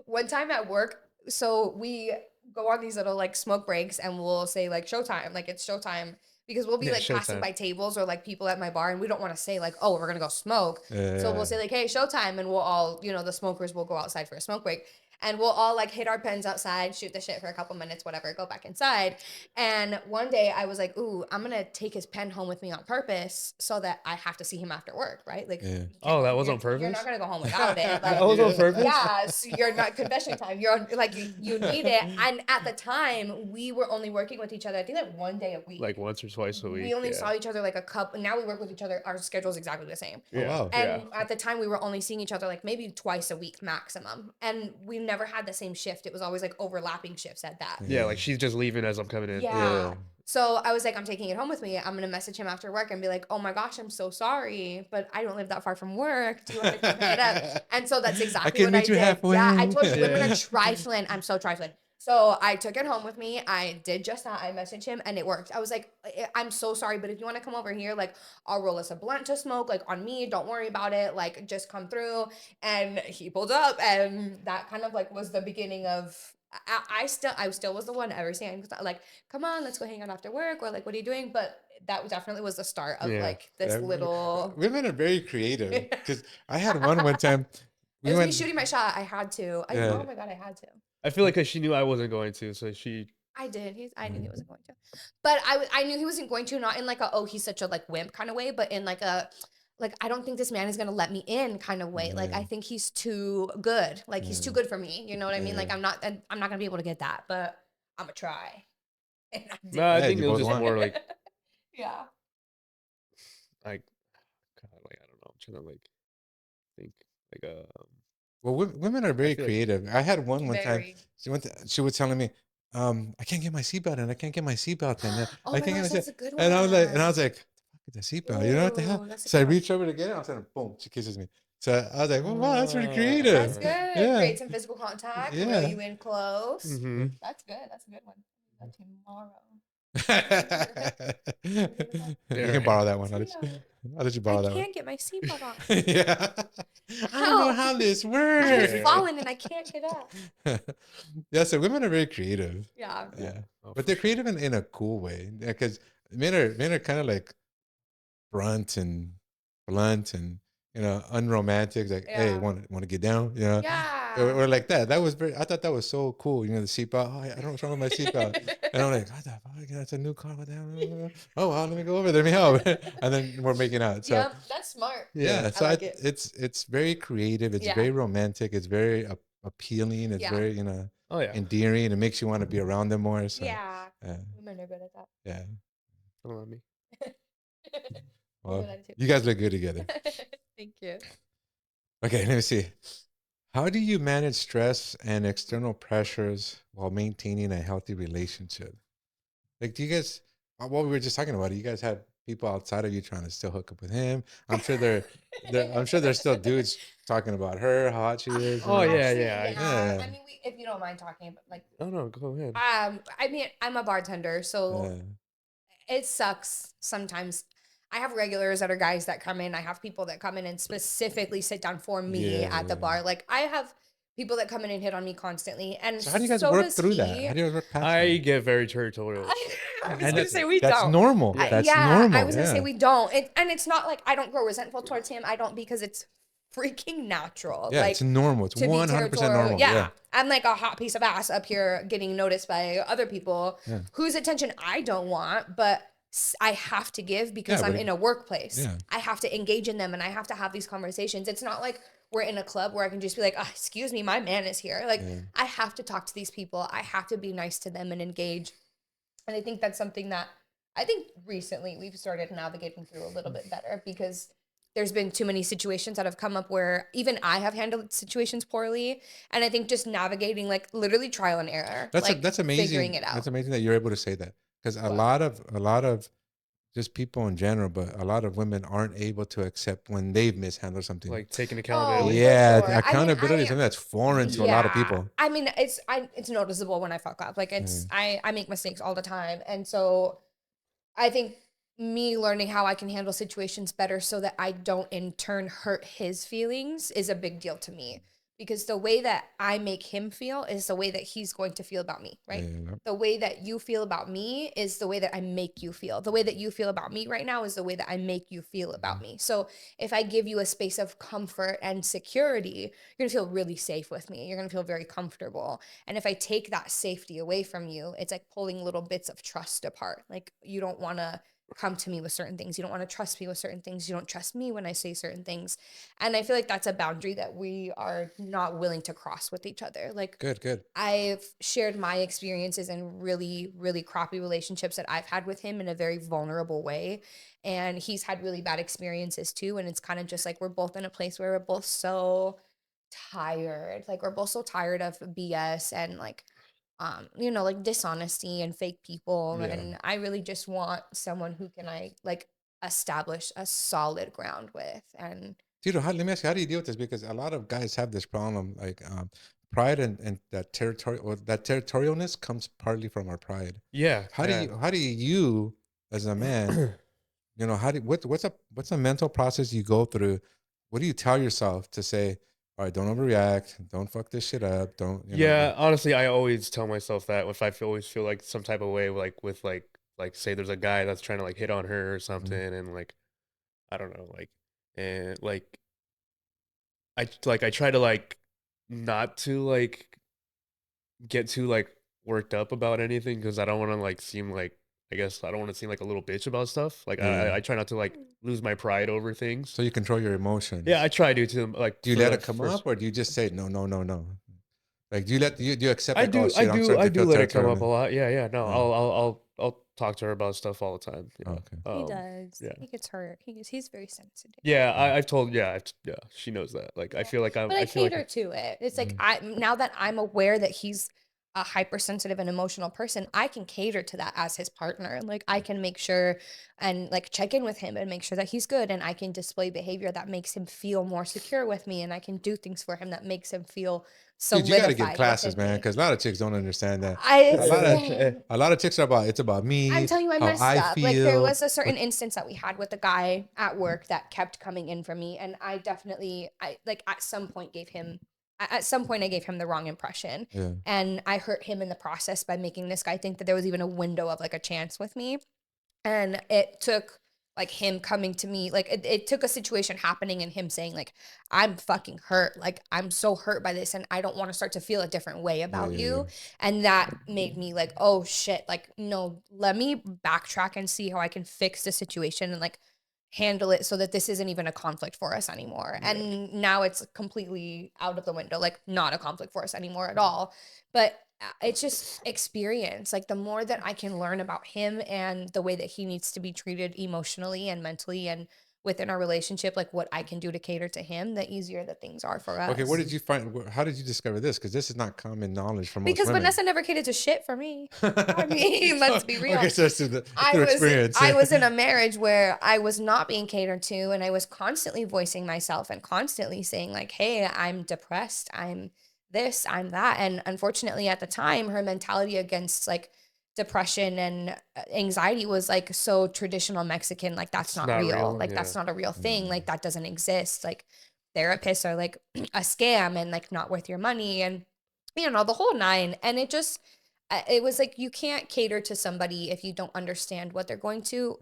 Speaker 1: one time at work. So we go on these little like smoke breaks, and we'll say like showtime, like it's showtime. Because we'll be like passing by tables or like people at my bar, and we don't want to say like, oh, we're gonna go smoke. So we'll say like, hey, showtime, and we'll all, the smokers will go outside for a smoke break, and we'll all like hit our pens outside, shoot the shit for a couple minutes, whatever, go back inside. And one day I was like, ooh, I'm gonna take his pen home with me on purpose so that I have to see him after work, right? Like,
Speaker 3: oh, that was on purpose.
Speaker 1: You're not gonna go home without it. Like,
Speaker 3: that was on purpose.
Speaker 1: Yeah, so you're not confession time. You're like you need it. And at the time, we were only working with each other, I think like one day a week,
Speaker 3: like once or twice a week.
Speaker 1: We only saw each other like a couple. Now we work with each other. Our schedule is exactly the same.
Speaker 2: Yeah. Oh, wow.
Speaker 1: And at the time, we were only seeing each other like maybe twice a week maximum, and we never had the same shift. It was always like overlapping shifts at that.
Speaker 3: Yeah, like she's just leaving as I'm coming in.
Speaker 1: Yeah. So I was like, I'm taking it home with me. I'm gonna message him after work and be like, oh my gosh, I'm so sorry, but I don't live that far from work. Do you want to come pick it up? And so that's exactly what I did.
Speaker 2: Halfway.
Speaker 1: Yeah, I told you, women are trifling. I'm so trifling. So I took it home with me. I did just that. I messaged him and it worked. I was like, I'm so sorry, but if you want to come over here, like I'll roll us a blunt to smoke, like on me. Don't worry about it. Like just come through. And he pulled up, and that kind of like was the beginning of. I still was the one ever saying like, come on, let's go hang out after work, or like, what are you doing? But that definitely was the start of like this little.
Speaker 2: Women are very creative, because I had one time.
Speaker 1: It was me shooting my shot. I had to. Oh my God, I had to.
Speaker 3: I feel like because she knew I wasn't going to, so she.
Speaker 1: I did. I knew he wasn't going to, but I knew he wasn't going to, not in like a, oh, he's such a like wimp kind of way, but in like a, like, I don't think this man is going to let me in kind of way. Like, I think he's too good. Like, he's too good for me. You know what I mean? Like, I'm not going to be able to get that, but I'm going to try. And
Speaker 3: I think it was just more like.
Speaker 1: Yeah.
Speaker 3: Like, God, like, I don't know. I'm trying to like think like
Speaker 2: Well, women are very creative. I had one time. She was telling me, I can't get my seatbelt in. I can't get my seatbelt in.
Speaker 1: Oh my gosh, that's a good one.
Speaker 2: And I was like, the seatbelt. You know what the hell? So I reached over to get it. I was like, boom, she kisses me. So I was like, well, wow, that's pretty creative.
Speaker 1: That's good. Yeah. Create some physical contact. Yeah. Reel you in close.
Speaker 3: Mm-hmm.
Speaker 1: That's good. That's a good one. Tomorrow.
Speaker 2: You can borrow that one. I'll let you borrow that one.
Speaker 1: I can't get my seatbelt on.
Speaker 2: Yeah. I don't know how this works.
Speaker 1: I've fallen and I can't get up.
Speaker 2: Yeah, so women are very creative.
Speaker 1: Yeah.
Speaker 2: Yeah. But they're creative in a cool way. Because men are kind of like blunt and unromantic. Like, hey, want to get down? You know?
Speaker 1: Yeah.
Speaker 2: Or like that. I thought that was so cool. You know, the seatbelt. Oh, I don't know what's wrong with my seatbelt. And I'm like, what the fuck? That's a new car. Oh, well, let me go over there. Let me help. And then we're making out. So,
Speaker 1: yeah, that's smart.
Speaker 2: Yeah. So it's very creative. It's very romantic. It's very appealing. It's very,
Speaker 3: Oh yeah.
Speaker 2: endearing. It makes you want to be around them more. So,
Speaker 1: Yeah. Women are good at that.
Speaker 2: Yeah.
Speaker 3: Don't let me.
Speaker 2: Well, you guys look good together.
Speaker 1: Thank you.
Speaker 2: Okay, let me see. How do you manage stress and external pressures while maintaining a healthy relationship? Like, do you guys, what we were just talking about, do you guys have people outside of you trying to still hook up with him? I'm sure I'm sure there's still dudes talking about her, how hot she is.
Speaker 3: Oh yeah,
Speaker 1: Actually,
Speaker 3: yeah.
Speaker 1: yeah. I mean, if you don't mind talking, but like,
Speaker 3: Oh no, go ahead.
Speaker 1: I mean, I'm a bartender, so it sucks sometimes. I have regulars that are guys that come in. I have people that come in and specifically sit down for me at the bar. Like, I have people that come in and hit on me constantly, and
Speaker 2: So how do you guys
Speaker 1: so
Speaker 2: work
Speaker 1: does
Speaker 2: through that?
Speaker 1: he.
Speaker 2: How do you guys work past
Speaker 3: I
Speaker 2: that?
Speaker 3: get very territorial.
Speaker 1: I was gonna say we
Speaker 2: That's
Speaker 1: don't.
Speaker 2: normal.
Speaker 3: Yeah.
Speaker 2: That's
Speaker 1: Yeah,
Speaker 2: normal.
Speaker 1: I was gonna say we don't. And it's not like I don't grow resentful towards him. I don't, because it's freaking natural.
Speaker 2: Yeah,
Speaker 1: like,
Speaker 2: it's normal. It's
Speaker 1: to be
Speaker 2: 100%
Speaker 1: territorial.
Speaker 2: normal.
Speaker 1: Yeah. I'm like a hot piece of ass up here getting noticed by other people whose attention I don't want, but I have to give because
Speaker 2: Yeah,
Speaker 1: I'm
Speaker 2: but
Speaker 1: in a workplace.
Speaker 2: Yeah.
Speaker 1: I have to engage in them and I have to have these conversations. It's not like we're in a club where I can just be like, oh, excuse me, my man is here. Like, I have to talk to these people. I have to be nice to them and engage. And I think that's something that I think recently we've started navigating through a little bit better, because there's been too many situations that have come up where even I have handled situations poorly. And I think just navigating, like, literally trial and error.
Speaker 2: That's amazing.
Speaker 1: Figuring it out.
Speaker 2: That's amazing that you're able to say that, because a lot of just people in general, but a lot of women aren't able to accept when they've mishandled something.
Speaker 3: Like taking
Speaker 1: Oh,
Speaker 3: accountability.
Speaker 2: yeah,
Speaker 1: for sure.
Speaker 2: accountability is something that's foreign to a lot of people.
Speaker 1: I mean, it's noticeable when I fuck up. Like, I make mistakes all the time. And so I think me learning how I can handle situations better so that I don't in turn hurt his feelings is a big deal to me. Because the way that I make him feel is the way that he's going to feel about me, right?
Speaker 2: Yeah.
Speaker 1: The way that you feel about me is the way that I make you feel. The way that you feel about me right now is the way that I make you feel about me. So if I give you a space of comfort and security, you're gonna feel really safe with me. You're gonna feel very comfortable. And if I take that safety away from you, it's like pulling little bits of trust apart. Like, you don't wanna come to me with certain things. You don't want to trust me with certain things. You don't trust me when I say certain things. And I feel like that's a boundary that we are not willing to cross with each other. Like,
Speaker 2: Good.
Speaker 1: I've shared my experiences in really, really crappy relationships that I've had with him in a very vulnerable way. And he's had really bad experiences too. And it's kind of just like we're both in a place where we're both so tired. Like, we're both so tired of BS and like, like dishonesty and fake people.
Speaker 2: Yeah.
Speaker 1: And I really just want someone who can establish a solid ground with. And
Speaker 2: Tito, let me ask you, how do you deal with this? Because a lot of guys have this problem, like pride and that territorialness comes partly from our pride.
Speaker 3: Yeah.
Speaker 2: How do you as a man, what's a mental process you go through? What do you tell yourself to say, all right, don't overreact, don't fuck this shit up, don't
Speaker 3: honestly, I always tell myself that if I always feel like some type of way, like with like say there's a guy that's trying to like hit on her or something, and like I don't know, like, and like I try to like not to like get too like worked up about anything, because I don't want to like seem like, I guess I don't want to seem like a little bitch about stuff. Like I try not to like lose my pride over things.
Speaker 2: So you control your emotions.
Speaker 3: Yeah, I try to too. Like,
Speaker 2: do you let it come up, or do you just say no? Like, do you accept?
Speaker 3: I
Speaker 2: Like,
Speaker 3: do.
Speaker 2: oh shit,
Speaker 3: I do let it come up a lot. Yeah. No,
Speaker 2: Yeah.
Speaker 3: I'll talk to her about stuff all the time. You know?
Speaker 2: Okay.
Speaker 1: he does.
Speaker 3: Yeah.
Speaker 1: He gets hurt. He's very sensitive.
Speaker 3: Yeah, I've told. Yeah, she knows that. Like, I feel like
Speaker 1: But I cater to it. It's like now that I'm aware that he's a hypersensitive and emotional person, I can cater to that as his partner. Like, I can make sure and like check in with him and make sure that he's good, and I can display behavior that makes him feel more secure with me, and I can do things for him that makes him feel solidified.
Speaker 2: Dude, you gotta get classes, man, because a lot of chicks don't understand that. A lot of chicks are it's about me.
Speaker 1: I'm telling you, I messed up.
Speaker 2: Feel.
Speaker 1: Like, there was a certain instance that we had with a guy at work that kept coming in for me, and I at some point I gave him the wrong impression.
Speaker 2: Yeah.
Speaker 1: And I hurt him in the process by making this guy think that there was even a window of like a chance with me. And it took like him coming to me, like it took a situation happening and him saying like, I'm fucking hurt. Like, I'm so hurt by this and I don't want to start to feel a different way about you. And that made me like, oh shit, like, no, let me backtrack and see how I can fix the situation and like handle it so that this isn't even a conflict for us anymore. Yeah. And now it's completely out of the window, like not a conflict for us anymore at all. But it's just experience. Like the more that I can learn about him and the way that he needs to be treated emotionally and mentally and within our relationship, like what I can do to cater to him, the easier that things are for us.
Speaker 2: Okay, where did you find? How did you discover this? Because this is not common knowledge for most
Speaker 1: because
Speaker 2: women.
Speaker 1: Vanessa never catered to shit for me. I mean, let's be real.
Speaker 2: Okay, so it's through experience.
Speaker 1: I was in a marriage where I was not being catered to, and I was constantly voicing myself and constantly saying like, "Hey, I'm depressed. I'm this. I'm that." And unfortunately, at the time, her mentality against like depression and anxiety was like so traditional Mexican, like that's not real. Like that's not a real thing. Like that doesn't exist. Like therapists are like a scam and like not worth your money and you know the whole nine. And it just it was like you can't cater to somebody if you don't understand what they're going through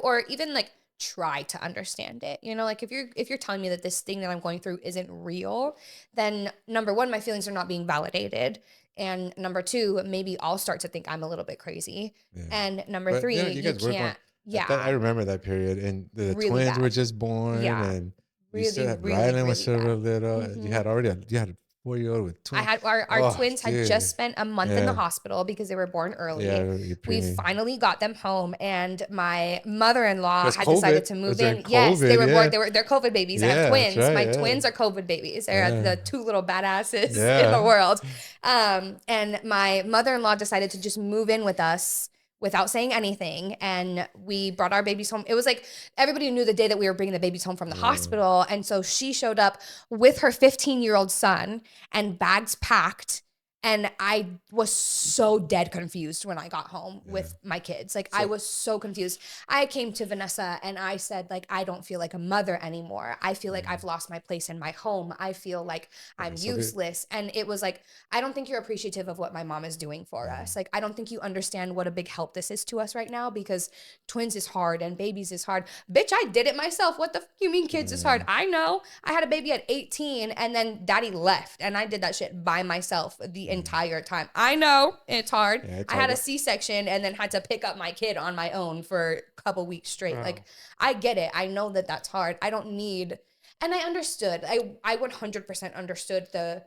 Speaker 1: or even like try to understand it. You know, like if you're telling me that this thing that I'm going through isn't real, then number one, my feelings are not being validated. And number two, maybe I'll start to think I'm a little bit crazy. Yeah. And number three, you can't. Yeah.
Speaker 2: I remember that period. And the really twins bad. Were just born. Yeah. And you still had Rylan was still a little. Mm-hmm. You had a 4-year-old with twins.
Speaker 1: I had our twins had just spent a month in the hospital because they were born early. Yeah, we finally got them home, and my mother-in-law had decided to move in. COVID, yes, they were born. They're COVID babies. I have twins. Right, my twins are COVID babies. They're the two little badasses in the world. And my mother-in-law decided to just move in with us without saying anything. And we brought our babies home. It was like everybody knew the day that we were bringing the babies home from the hospital. And so she showed up with her 15-year-old son and bags packed. And I was so dead confused when I got home with my kids. Like I was so confused. I came to Vanessa and I said like, I don't feel like a mother anymore. I feel like I've lost my place in my home. I feel like I'm useless. And it was like, I don't think you're appreciative of what my mom is doing for us. Like, I don't think you understand what a big help this is to us right now because twins is hard and babies is hard. Bitch, I did it myself. What the you mean kids is hard? I know. I had a baby at 18 and then daddy left and I did that shit by myself the entire time. I know it's hard. Yeah, I had a C-section and then had to pick up my kid on my own for a couple weeks straight. Wow. Like, I get it. I know that that's hard. I don't need, and I understood. I 100% understood the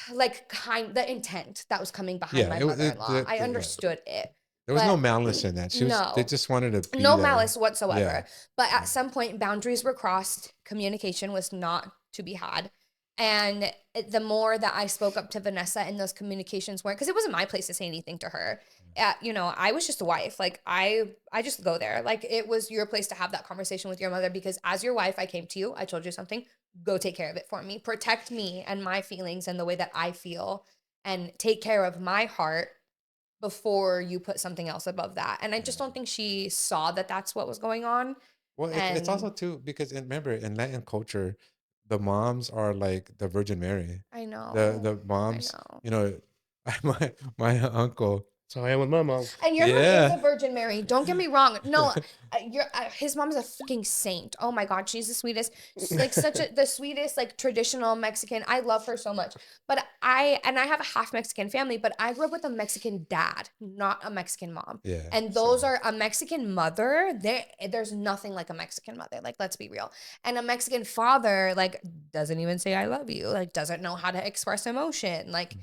Speaker 1: the intent that was coming behind my mother-in-law. I understood it.
Speaker 2: There was no malice in that. They just wanted to be
Speaker 1: no malice whatsoever. Yeah. But at some point, boundaries were crossed. Communication was not to be had. And the more that I spoke up to Vanessa and those communications weren't, because it wasn't my place to say anything to her. You know, I was just a wife. Like I just go there. Like it was your place to have that conversation with your mother because as your wife, I came to you. I told you something. Go take care of it for me. Protect me and my feelings and the way that I feel and take care of my heart before you put something else above that. And I just don't think she saw that that's what was going on.
Speaker 2: Well, it's also too, because remember in Latin culture, the moms are like the Virgin Mary.
Speaker 1: I know.
Speaker 2: The moms, you know, my uncle.
Speaker 3: So I am with my mom.
Speaker 1: And your mom is a Virgin Mary. Don't get me wrong. No, his mom is a fucking saint. Oh my God, she's the sweetest. She's like the sweetest, like traditional Mexican. I love her so much. But I have a half Mexican family, but I grew up with a Mexican dad, not a Mexican mom. Yeah. And those are a Mexican mother. There's nothing like a Mexican mother. Like, let's be real. And a Mexican father, like, doesn't even say I love you. Like, doesn't know how to express emotion. Like,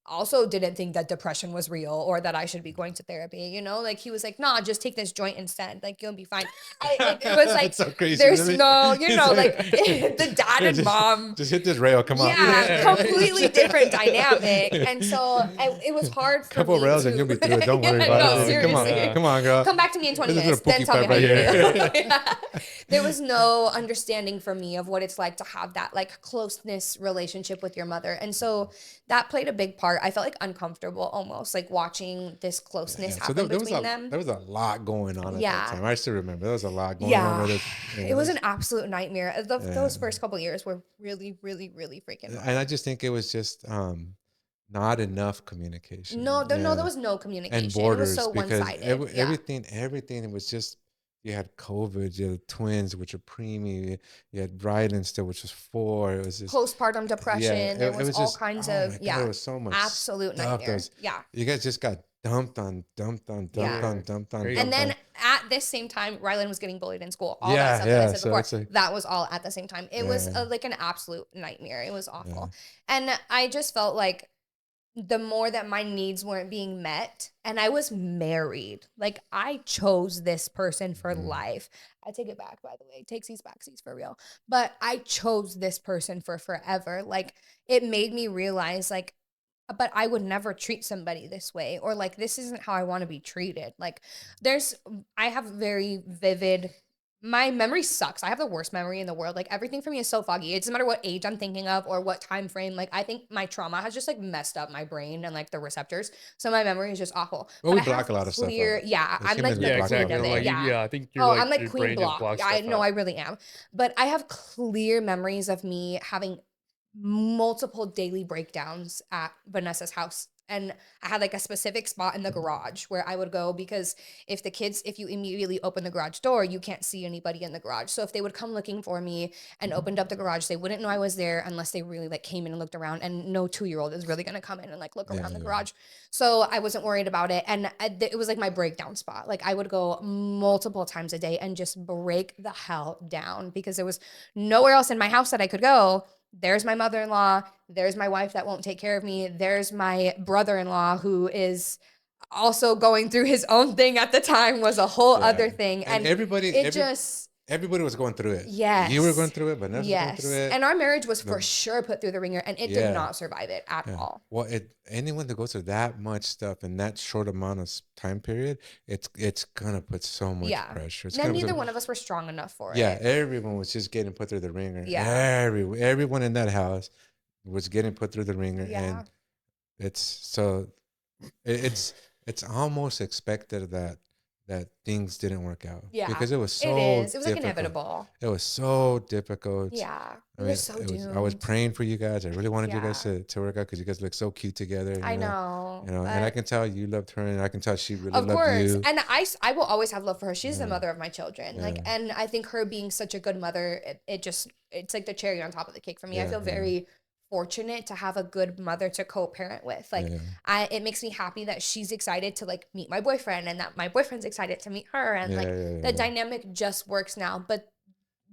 Speaker 1: also didn't think that depression was real or that I should be going to therapy, you know? Like, he was like, nah, just take this joint instead. Like, you'll be fine. It was like, so crazy, there's no, you know, like, the dad and mom.
Speaker 2: Just hit this rail, come on.
Speaker 1: Yeah, completely different dynamic. And so it was hard for
Speaker 2: couple
Speaker 1: me
Speaker 2: rails and you'll be through it. Don't worry about it.
Speaker 1: Seriously.
Speaker 2: Come on, girl.
Speaker 1: Come back to me in 20 minutes. Then tell me how you feel. There was no understanding for me of what it's like to have that, like, closeness relationship with your mother. And so that played a big part. I felt like uncomfortable almost, like watching this closeness happen between them.
Speaker 2: There was a lot going on at that time. I still remember there was a lot going on with it.
Speaker 1: It was an absolute nightmare. Those first couple of years were really, really, really freaking hard.
Speaker 2: And I just think it was just not enough communication.
Speaker 1: No, there was no communication.
Speaker 2: And borders,
Speaker 1: it was so one-sided.
Speaker 2: Everything was just, you had COVID, you had twins, which are preemie, you had Bryden still, which was 4. It was just
Speaker 1: postpartum depression. There was all kinds of
Speaker 2: there was so much
Speaker 1: absolute nightmare.
Speaker 2: You guys just got dumped on, dumped on, dumped
Speaker 1: Yeah.
Speaker 2: on, dumped on,
Speaker 3: There you
Speaker 1: And
Speaker 2: dumped
Speaker 3: go.
Speaker 1: then
Speaker 2: on.
Speaker 1: at this same time, Rylan was getting bullied in school. All that
Speaker 2: Yeah,
Speaker 1: stuff that I
Speaker 2: yeah.
Speaker 1: said
Speaker 2: So
Speaker 1: before,
Speaker 2: it's like,
Speaker 1: that was all at the same time. It was
Speaker 2: yeah,
Speaker 1: like an absolute nightmare. It was
Speaker 2: yeah.
Speaker 1: awful. And I just felt like the more that my needs weren't being met, and I was married, like I chose this person for life. I take it back, by the way. Takesies, backsies for real. But I chose this person for forever. Like it made me realize, like, but I would never treat somebody this way, or like this isn't how I want to be treated. Like I have very vivid, my memory sucks. I have the worst memory in the world. Like everything for me is so foggy. It doesn't matter what age I'm thinking of or what time frame. Like I think my trauma has just like messed up my brain and like the receptors. So my memory is just awful.
Speaker 2: Well,
Speaker 1: But
Speaker 2: we
Speaker 1: I
Speaker 2: block
Speaker 1: have
Speaker 2: a lot of stuff
Speaker 1: clear,
Speaker 2: out.
Speaker 1: yeah,
Speaker 2: As
Speaker 1: I'm like
Speaker 2: humans, we
Speaker 1: the
Speaker 3: Yeah,
Speaker 2: block a lot
Speaker 1: queen
Speaker 3: exactly.
Speaker 2: of
Speaker 1: of
Speaker 3: I'm
Speaker 1: it.
Speaker 3: like,
Speaker 2: stuff.
Speaker 1: Yeah.
Speaker 3: I think
Speaker 1: Oh, I'm like
Speaker 3: your
Speaker 1: queen
Speaker 3: brain just
Speaker 1: block.
Speaker 3: blocks
Speaker 1: I
Speaker 3: stuff
Speaker 1: know,
Speaker 3: out.
Speaker 1: I really am. But I have clear memories of me having multiple daily breakdowns at Vanessa's house. And I had like a specific spot in the garage where I would go because if you immediately open the garage door, you can't see anybody in the garage. So if they would come looking for me and opened up the garage, they wouldn't know I was there unless they really like came in and looked around. And no 2-year-old is really going to come in and like look around the garage. So I wasn't worried about it. And it was like my breakdown spot. Like I would go multiple times a day and just break the hell down because there was nowhere else in my house that I could go. There's my mother-in-law. There's my wife that won't take care of me. There's my brother-in-law who is also going through his own thing at the time, was a whole other thing.
Speaker 2: And
Speaker 1: And it just,
Speaker 2: everybody was going through it.
Speaker 1: yes.
Speaker 2: You were going through it, Vanessa was going through
Speaker 1: Yes.
Speaker 2: it.
Speaker 1: And our marriage was for sure put through the ringer and it did
Speaker 2: Yeah.
Speaker 1: not survive it at
Speaker 2: Yeah.
Speaker 1: all.
Speaker 2: Well, anyone that goes through that much stuff in that short amount of time period, it's gonna put so much pressure. It's
Speaker 1: Then
Speaker 2: gonna
Speaker 1: neither
Speaker 2: put,
Speaker 1: one of us were strong enough for
Speaker 2: yeah,
Speaker 1: it.
Speaker 2: everyone was just getting put through the ringer.
Speaker 1: Yeah.
Speaker 2: Everyone in that house was getting put through the ringer,
Speaker 1: Yeah.
Speaker 2: and it's so it's almost expected that things didn't work out.
Speaker 1: Yeah.
Speaker 2: Because it was so
Speaker 1: It is. It was like
Speaker 2: difficult.
Speaker 1: inevitable.
Speaker 2: It was so difficult.
Speaker 1: Yeah.
Speaker 2: I mean, I was praying for you guys. I really wanted you guys to work out because you guys look so cute together.
Speaker 1: I know.
Speaker 2: You know, and I can tell you loved her, and I can tell she really
Speaker 1: Of
Speaker 2: loved
Speaker 1: course.
Speaker 2: you.
Speaker 1: And I will always have love for her. She's the mother of my children. Like, and I think her being such a good mother, it's like the cherry on top of the cake for me. I feel very fortunate to have a good mother to co-parent with. Like, it makes me happy that she's excited to like meet my boyfriend and that my boyfriend's excited to meet her. And the dynamic just works now. But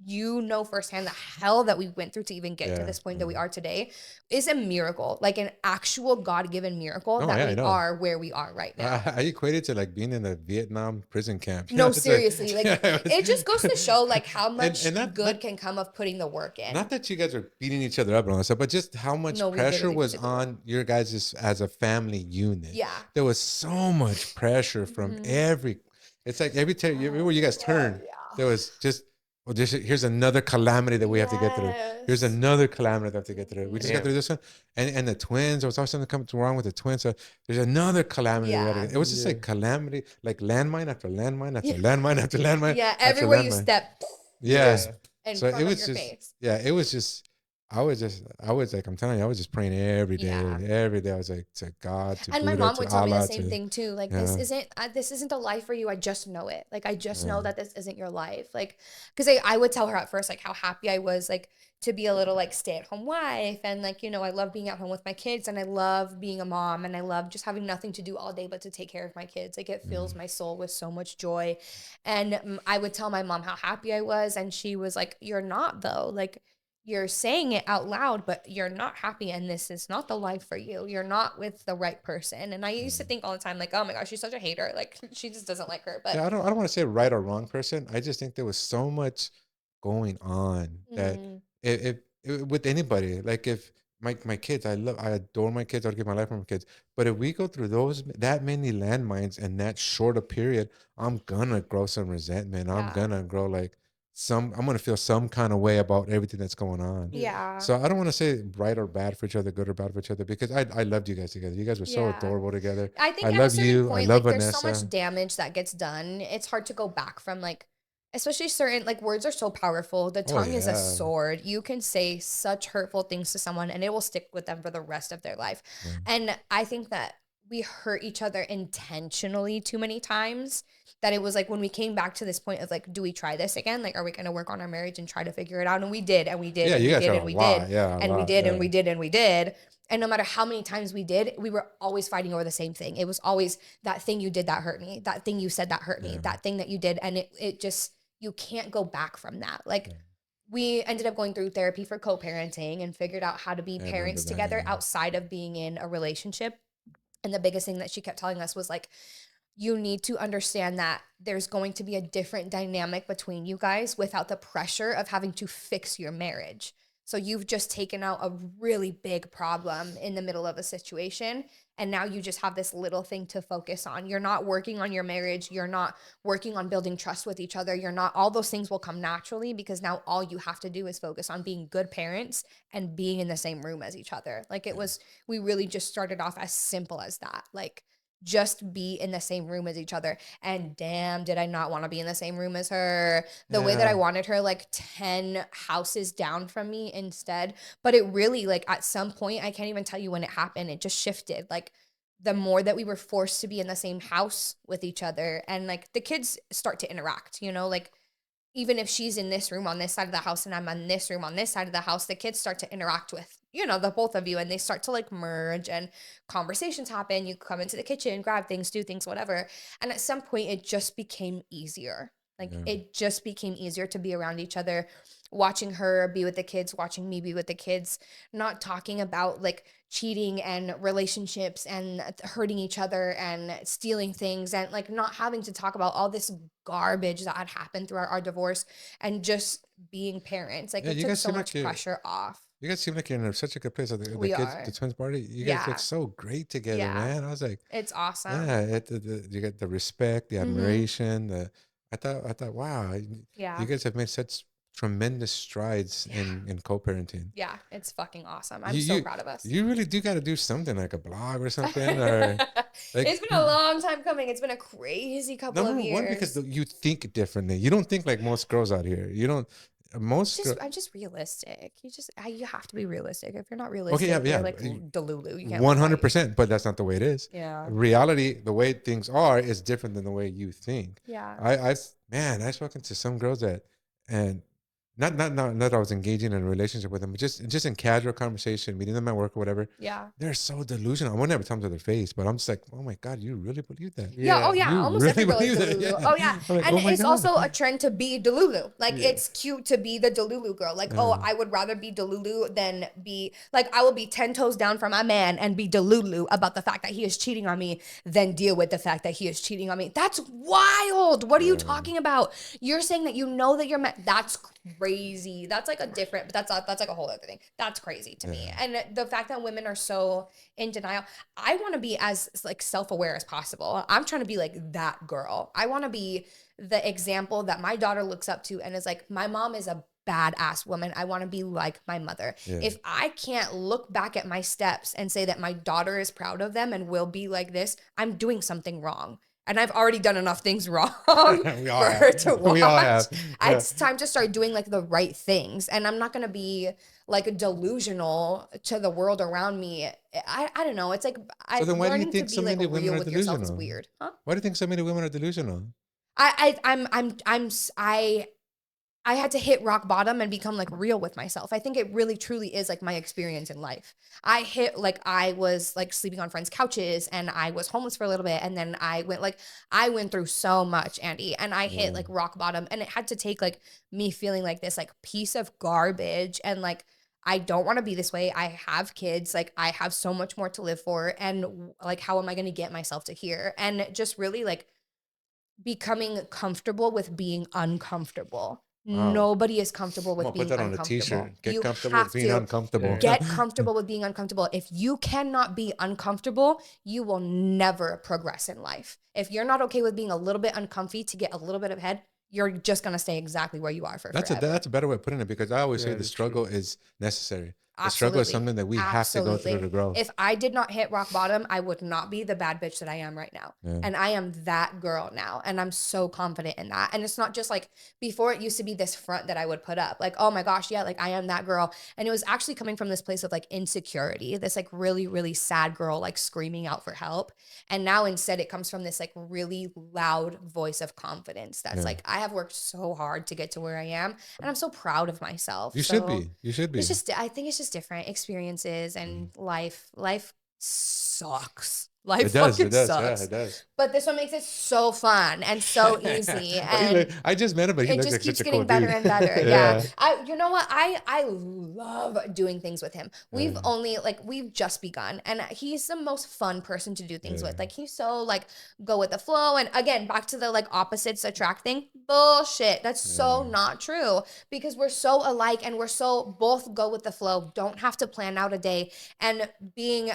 Speaker 1: you know firsthand the hell that we went through to even get to this point that we are today is a miracle, like an actual God-given miracle that we are where we are right now.
Speaker 2: I equated to like being in a Vietnam prison camp.
Speaker 1: No, seriously. Like it just goes to show like how much good can come of putting the work in.
Speaker 2: Not that you guys are beating each other up and all that stuff, but just how much pressure was on your guys as a family unit.
Speaker 1: Yeah.
Speaker 2: There was so much pressure from it's like every time you guys turn, there was just, here's another calamity that we have to get through. Here's another calamity that we have to get through. We just got through this one. And the twins, there was always something wrong with the twins. So there's another calamity. It was just like calamity, like landmine after landmine after landmine after landmine.
Speaker 1: Yeah, everywhere you step.
Speaker 2: Yeah.
Speaker 1: So it was just,
Speaker 2: it was just, I was like, I'm telling you, I was just praying every day. Every day I was like, to God, to
Speaker 1: and
Speaker 2: Buddha,
Speaker 1: my mom
Speaker 2: to
Speaker 1: would tell me
Speaker 2: Allah,
Speaker 1: the same thing too. Like, this isn't the life for you. I just know it. Like, I just know that this isn't your life. Like, because I would tell her at first, like, how happy I was, like, to be a little, like, stay-at-home wife. And, like, you know, I love being at home with my kids. And I love being a mom. And I love just having nothing to do all day but to take care of my kids. Like, it fills my soul with so much joy. And I would tell my mom how happy I was. And she was like, you're not, though. Like, you're saying it out loud, but you're not happy, and this is not the life for you. You're not with the right person. And I used to think all the time, like, oh my gosh, she's such a hater. Like, she just doesn't like her. But
Speaker 2: I don't want to say right or wrong person. I just think there was so much going on that it with anybody. Like, if my kids, I adore my kids. I'd give my life for my kids. But if we go through that many landmines in that short a period, I'm gonna grow some resentment. I'm gonna grow like I'm gonna feel some kind of way about everything that's going on.
Speaker 1: Yeah.
Speaker 2: So I don't want to say right or bad for each other, good or bad for each other, because I loved you guys together. You guys were so adorable together.
Speaker 1: I think
Speaker 2: I
Speaker 1: at
Speaker 2: love
Speaker 1: a certain
Speaker 2: you.
Speaker 1: point,
Speaker 2: I love
Speaker 1: like,
Speaker 2: Vanessa.
Speaker 1: there's so much damage that gets done. It's hard to go back from, like, especially certain, like, words are so powerful. The tongue is a sword. You can say such hurtful things to someone and it will stick with them for the rest of their life. And I think that we hurt each other intentionally too many times that it was like when we came back to this point of like, do we try this again? Like, are we going to work on our marriage and try to figure it out? And we did, and we did,
Speaker 2: Yeah,
Speaker 1: and
Speaker 2: you
Speaker 1: we
Speaker 2: guys
Speaker 1: did,
Speaker 2: are
Speaker 1: and
Speaker 2: a
Speaker 1: we
Speaker 2: lot.
Speaker 1: did,
Speaker 2: Yeah, a
Speaker 1: and we
Speaker 2: lot.
Speaker 1: did,
Speaker 2: Yeah.
Speaker 1: and we did, and we did. And no matter how many times we did, we were always fighting over the same thing. It was always that thing you did that hurt me, that thing you said that hurt me, that thing that you did. And it just, you can't go back from that. Like, we ended up going through therapy for co-parenting and figured out how to be parents together outside of being in a relationship. And the biggest thing that she kept telling us was like, you need to understand that there's going to be a different dynamic between you guys without the pressure of having to fix your marriage. So you've just taken out a really big problem in the middle of a situation. And now you just have this little thing to focus on. You're not working on your marriage. You're not working on building trust with each other. You're not, all those things will come naturally because now all you have to do is focus on being good parents and being in the same room as each other. Like, it was, we really just started off as simple as that. Like, just be in the same room as each other. And damn, did I not want to be in the same room as her. The way that I wanted her like 10 houses down from me instead. But it really, like, at some point, I can't even tell you when it happened. It just shifted. Like, the more that we were forced to be in the same house with each other, and like the kids start to interact, you know, like, even if she's in this room on this side of the house and I'm in this room on this side of the house, the kids start to interact with, you know, the both of you, and they start to like merge and conversations happen. You come into the kitchen, grab things, do things, whatever. And at some point it just became easier. Like, it just became easier to be around each other, watching her be with the kids, watching me be with the kids, not talking about like cheating and relationships and hurting each other and stealing things, and like not having to talk about all this garbage that had happened through our divorce, and just being parents. Like, it took so much pressure off.
Speaker 2: You guys seem like you're in such a good place. The
Speaker 1: We
Speaker 2: kids,
Speaker 1: are.
Speaker 2: the twins party, you guys look so great together, man. I was like,
Speaker 1: it's awesome.
Speaker 2: Yeah, you get the respect, the admiration. I thought, wow, you guys have made such tremendous strides in co-parenting.
Speaker 1: Yeah, it's fucking awesome. I'm so proud of us.
Speaker 2: You really do got to do something like a blog or something, or like,
Speaker 1: it's been a long time coming. It's been a crazy couple of years.
Speaker 2: Number one, because you think differently. You don't think like most girls out here. You don't.
Speaker 1: I'm just realistic. You have to be realistic. If you're not realistic, you're like Delulu. You can't
Speaker 2: 100%, but that's not the way it is.
Speaker 1: Yeah.
Speaker 2: Reality, the way things are, is different than the way you think.
Speaker 1: Yeah.
Speaker 2: I've spoken to some girls that, and not that I was engaging in a relationship with them, but just in casual conversation, meeting them at work or whatever.
Speaker 1: Yeah.
Speaker 2: They're so delusional. I won't ever tell them to their face, but I'm just like, oh my God, you really believe that?
Speaker 1: Yeah. Oh yeah.
Speaker 2: You
Speaker 1: Almost
Speaker 2: really
Speaker 1: every girl is
Speaker 2: believe that?
Speaker 1: Delulu.
Speaker 2: Yeah.
Speaker 1: Oh yeah.
Speaker 2: Like,
Speaker 1: and
Speaker 2: oh
Speaker 1: it's
Speaker 2: God.
Speaker 1: also a trend to be Delulu. Like, it's cute to be the Delulu girl. Like, oh, I would rather be Delulu than be like, I will be 10 toes down for my man and be Delulu about the fact that he is cheating on me than deal with the fact that he is cheating on me. That's wild. What are you talking about? You're saying that you know that you're that's crazy. That's like a different, but that's like a whole other thing. That's crazy to me. And the fact that women are so in denial, I want to be as like self-aware as possible. I'm trying to be like that girl. I want to be the example that my daughter looks up to and is like, my mom is a badass woman. I want to be like my mother. If I can't look back at my steps and say that my daughter is proud of them and will be like this, I'm doing something wrong. And I've already done enough things wrong for her to watch.
Speaker 2: We all have. Yeah.
Speaker 1: It's time to start doing like the right things. And I'm not going to be like delusional to the world around me. I don't know. It's like,
Speaker 2: So then why do you
Speaker 1: learning
Speaker 2: think
Speaker 1: to
Speaker 2: so
Speaker 1: be like
Speaker 2: many women
Speaker 1: real
Speaker 2: are
Speaker 1: with yourself is
Speaker 2: delusional?
Speaker 1: weird. Huh?
Speaker 2: Why do you think so many women are delusional?
Speaker 1: I had to hit rock bottom and become like real with myself. I think it really truly is like my experience in life. I was like sleeping on friends' couches and I was homeless for a little bit. And then I went through so much, Andy, and I hit like rock bottom, and it had to take like me feeling like this like piece of garbage. And like, I don't want to be this way. I have kids. Like, I have so much more to live for. And like, how am I going to get myself to here? And just really like becoming comfortable with being uncomfortable. Wow. Nobody is comfortable with being uncomfortable. Put that on a t-shirt.
Speaker 2: Get comfortable with being uncomfortable.
Speaker 1: Get comfortable with being uncomfortable. If you cannot be uncomfortable, you will never progress in life. If you're not okay with being a little bit uncomfy to get a little bit ahead, you're just going to stay exactly where you are for forever.
Speaker 2: That's a better way of putting it, because I always say the struggle is necessary. The struggle is something that we have to go through to grow.
Speaker 1: If I did not hit rock bottom, I would not be the bad bitch that I am right now. Yeah. And I am that girl now. And I'm so confident in that. And it's not just like before, it used to be this front that I would put up. Like, oh my gosh, yeah, like I am that girl. And it was actually coming from this place of like insecurity, this like really, really sad girl, like screaming out for help. And now instead it comes from this like really loud voice of confidence. That's like, I have worked so hard to get to where I am. And I'm so proud of myself.
Speaker 2: You should be.
Speaker 1: It's just, I think it's just different experiences and life sucks. Life fucking sucks.
Speaker 2: Yeah, it does.
Speaker 1: But this one makes it so fun and so easy. And
Speaker 2: I just met him, but he looks like such a cool dude.
Speaker 1: It just keeps getting better and better. Yeah. You know what? I love doing things with him. We've just begun. And he's the most fun person to do things with. Like, he's so, like, go with the flow. And again, back to the, like, opposites attract thing. Bullshit. That's so not true. Because we're so alike and we're so both go with the flow. Don't have to plan out a day. And being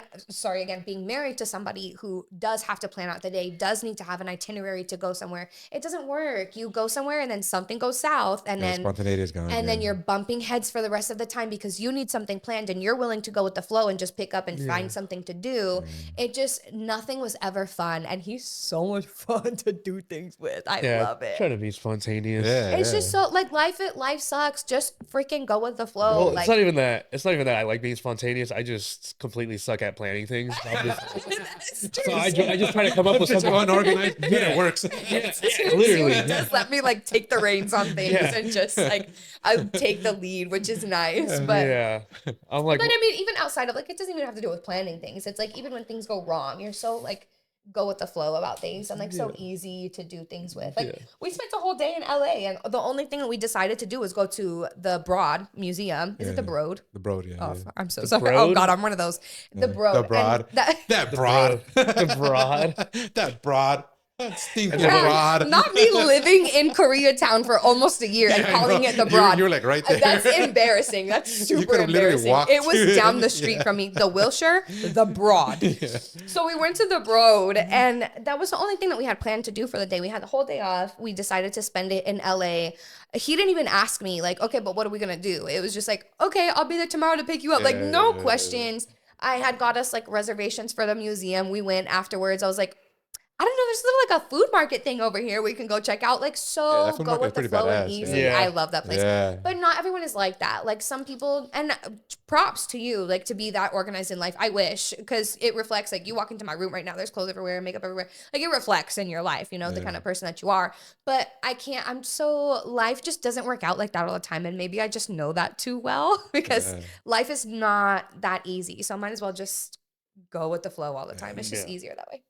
Speaker 1: married to somebody who does have to plan out the day, does need to have an itinerary to go somewhere. It doesn't work. You go somewhere and then something goes south and then
Speaker 2: spontaneity is gone.
Speaker 1: And then you're bumping heads for the rest of the time because you need something planned and you're willing to go with the flow and just pick up and find something to do. It just, nothing was ever fun. And he's so much fun to do things with. I love it.
Speaker 3: Try to be spontaneous.
Speaker 1: It's just so like life sucks. Just freaking go with the flow.
Speaker 3: Well, like, it's not even that I like being spontaneous. I just completely suck at planning things. So I just try to come up with something
Speaker 2: unorganized, but it works.
Speaker 3: Literally.
Speaker 1: Just let me like take the reins on things and just like I take the lead, which is nice. But
Speaker 3: I'm like,
Speaker 1: but I mean, even outside of like, it doesn't even have to do with planning things. It's like even when things go wrong, you're so like go with the flow about things and like so easy to do things with. Like we spent the whole day in LA and the only thing that we decided to do was go to the Broad Museum. Is it the Broad?
Speaker 2: The Broad,
Speaker 1: Oh, I'm so sorry. Broad? Oh God, I'm one of those. The Broad.
Speaker 2: The Broad. That Broad.
Speaker 3: The Broad.
Speaker 2: That Broad. Stinking Broad.
Speaker 1: Not me living in Koreatown for almost a year and calling it the Broad.
Speaker 2: You're like right there.
Speaker 1: That's embarrassing. That's super embarrassing. It was down the street from me. The Wilshire, the Broad. So we went to the Broad, and that was the only thing that we had planned to do for the day. We had the whole day off. We decided to spend it in LA. He didn't even ask me like, okay, but what are we gonna do? It was just like, okay, I'll be there tomorrow to pick you up. Like no questions. I had got us like reservations for the museum. We went afterwards. I was like, I don't know, there's like a food market thing over here we can go check out. Like, so go with the flow and easy.
Speaker 2: Yeah.
Speaker 1: I love that place. Yeah. But not everyone is like that. Like some people, and props to you, like to be that organized in life. I wish, because it reflects, like you walk into my room right now, there's clothes everywhere, makeup everywhere. Like it reflects in your life, you know, the kind of person that you are. But life just doesn't work out like that all the time. And maybe I just know that too well because life is not that easy. So I might as well just go with the flow all the time. It's just easier that way.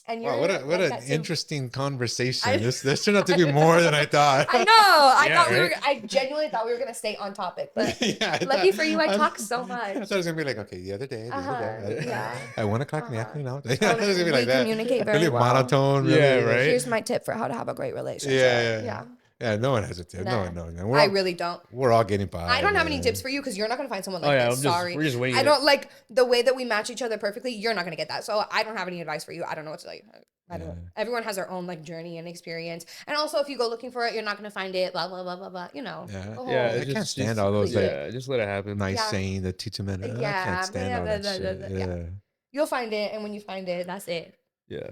Speaker 1: And
Speaker 2: wow, what an interesting conversation. This turned out to be more than I thought.
Speaker 1: I know. I genuinely thought we were gonna stay on topic, but lucky for you, I talk so much.
Speaker 2: I thought it was gonna be like, okay, the other day, at 1 o'clock in the afternoon. I was gonna be like that.
Speaker 1: Communicate very
Speaker 2: really
Speaker 1: well.
Speaker 2: Monotone. Really,
Speaker 3: right.
Speaker 1: Here's my tip for how to have a great relationship.
Speaker 2: Yeah, no one has a tip. No one knows.
Speaker 1: I really don't.
Speaker 2: We're all getting by.
Speaker 1: I don't have any tips for you because you're not going to find someone like this. Sorry.
Speaker 3: We're just winging
Speaker 1: I don't like the way that we match each other perfectly. You're not going to get that. So I don't have any advice for you. I don't know what to tell you. I don't. Everyone has their own like journey and experience. And also if you go looking for it, you're not going to find it, blah, blah, blah, blah, blah. You know.
Speaker 2: I can't stand all those
Speaker 3: just let it happen.
Speaker 2: Nice saying the teach them. I can't stand all that shit.
Speaker 1: You'll find it. And when you find it, that's it.
Speaker 3: Yeah.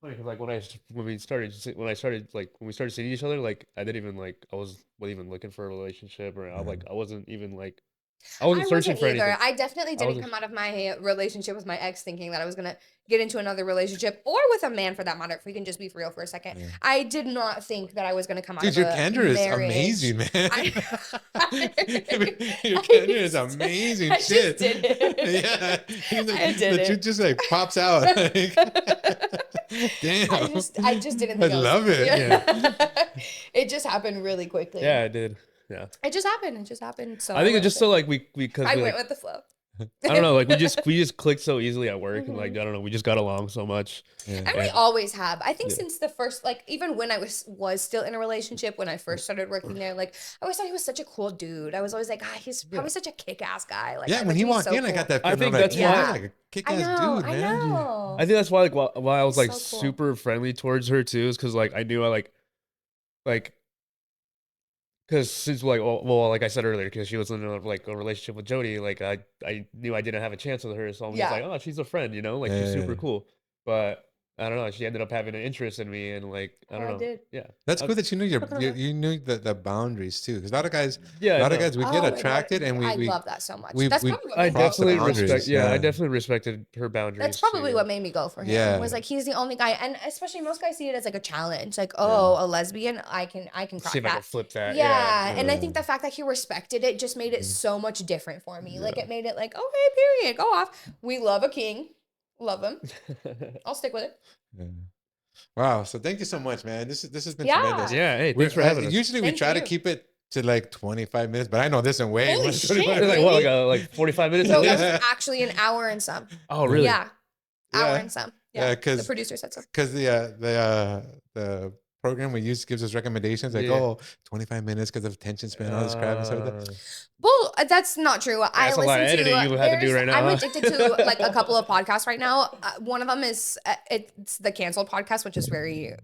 Speaker 3: Funny because like when we started seeing each other, like I wasn't even looking for a relationship or I wasn't even like I wasn't searching for anything.
Speaker 1: I definitely didn't come out of my relationship with my ex thinking that I was gonna get into another relationship or with a man for that matter. If we can just be for real for a second, I did not think that I was gonna come out.
Speaker 2: Dude, your candor is amazing, man. Your candor is amazing. Shit.
Speaker 1: Just did it.
Speaker 2: The truth just like pops out. Damn.
Speaker 1: I just didn't think
Speaker 2: I love it.
Speaker 1: It just happened really quickly.
Speaker 3: Yeah, it did. Yeah.
Speaker 1: It just happened. So
Speaker 3: I think it's just so like we
Speaker 1: went with the flow.
Speaker 3: I don't know, like we just clicked so easily at work and like I don't know, we just got along so much.
Speaker 1: And we always have. I think since the first, like even when I was still in a relationship, when I first started working there, like I always thought he was such a cool dude. I was always like, he's probably such a kick-ass guy. Like
Speaker 2: when he walked in, I got that feeling. I think that's why like a kick-ass dude, man.
Speaker 1: I know.
Speaker 3: I think that's why why I was like super friendly towards her too, is because like I knew I like because she's like, well, like I said earlier, because she was in a relationship with Jody, like I knew I didn't have a chance with her, so I'm just like, oh, she's a friend, you know, like she's super cool. But I don't know, she ended up having an interest in me, and like I don't know,
Speaker 1: did.
Speaker 3: yeah.
Speaker 2: That's good that you knew you knew the boundaries too, because a lot of guys, we get
Speaker 1: my
Speaker 2: attracted, and
Speaker 1: I
Speaker 2: we
Speaker 1: love that so much.
Speaker 2: we-
Speaker 1: That's
Speaker 2: we
Speaker 1: probably what
Speaker 3: I
Speaker 1: made me go
Speaker 3: definitely
Speaker 1: for him.
Speaker 3: respect.
Speaker 2: boundaries,
Speaker 3: I
Speaker 2: yeah.
Speaker 3: definitely respected her boundaries.
Speaker 1: That's probably
Speaker 3: too.
Speaker 1: what made me go for him.
Speaker 2: Yeah.
Speaker 1: Was like he's the only guy, and especially most guys see it as like a challenge. Like, oh, a lesbian, I can crack
Speaker 3: See if I
Speaker 1: that.
Speaker 3: can flip that.
Speaker 1: Yeah, and I think the fact that he respected it just made it so much different for me. Like it made it like, okay, period, go off. We love a king, love him. I'll stick with it.
Speaker 2: Yeah. Wow. So thank you so much, man. This has been
Speaker 1: Yeah.
Speaker 2: tremendous.
Speaker 3: Yeah. Hey, thanks for having us.
Speaker 2: Usually we
Speaker 1: Thank
Speaker 2: try to
Speaker 1: you.
Speaker 2: keep it to like 25 minutes, but I know this in way
Speaker 1: Holy
Speaker 2: more than
Speaker 1: shit.
Speaker 2: 25
Speaker 3: It's
Speaker 2: minutes.
Speaker 3: like what, like 45 minutes?
Speaker 1: So
Speaker 3: at
Speaker 1: it
Speaker 3: least?
Speaker 1: was actually an hour and some.
Speaker 3: Oh, really?
Speaker 1: Yeah, hour
Speaker 2: Yeah.
Speaker 1: and some.
Speaker 2: Yeah,
Speaker 1: Yeah,
Speaker 2: because
Speaker 1: the producer said so.
Speaker 2: Because the program we use gives us recommendations like, 25 minutes because of attention span, all this crap and stuff like that.
Speaker 1: Well, that's not true.
Speaker 3: That's a lot of editing you had to do right now.
Speaker 1: I'm
Speaker 3: huh?
Speaker 1: addicted to like a couple of podcasts right now. One of them is it's the Canceled podcast, which is very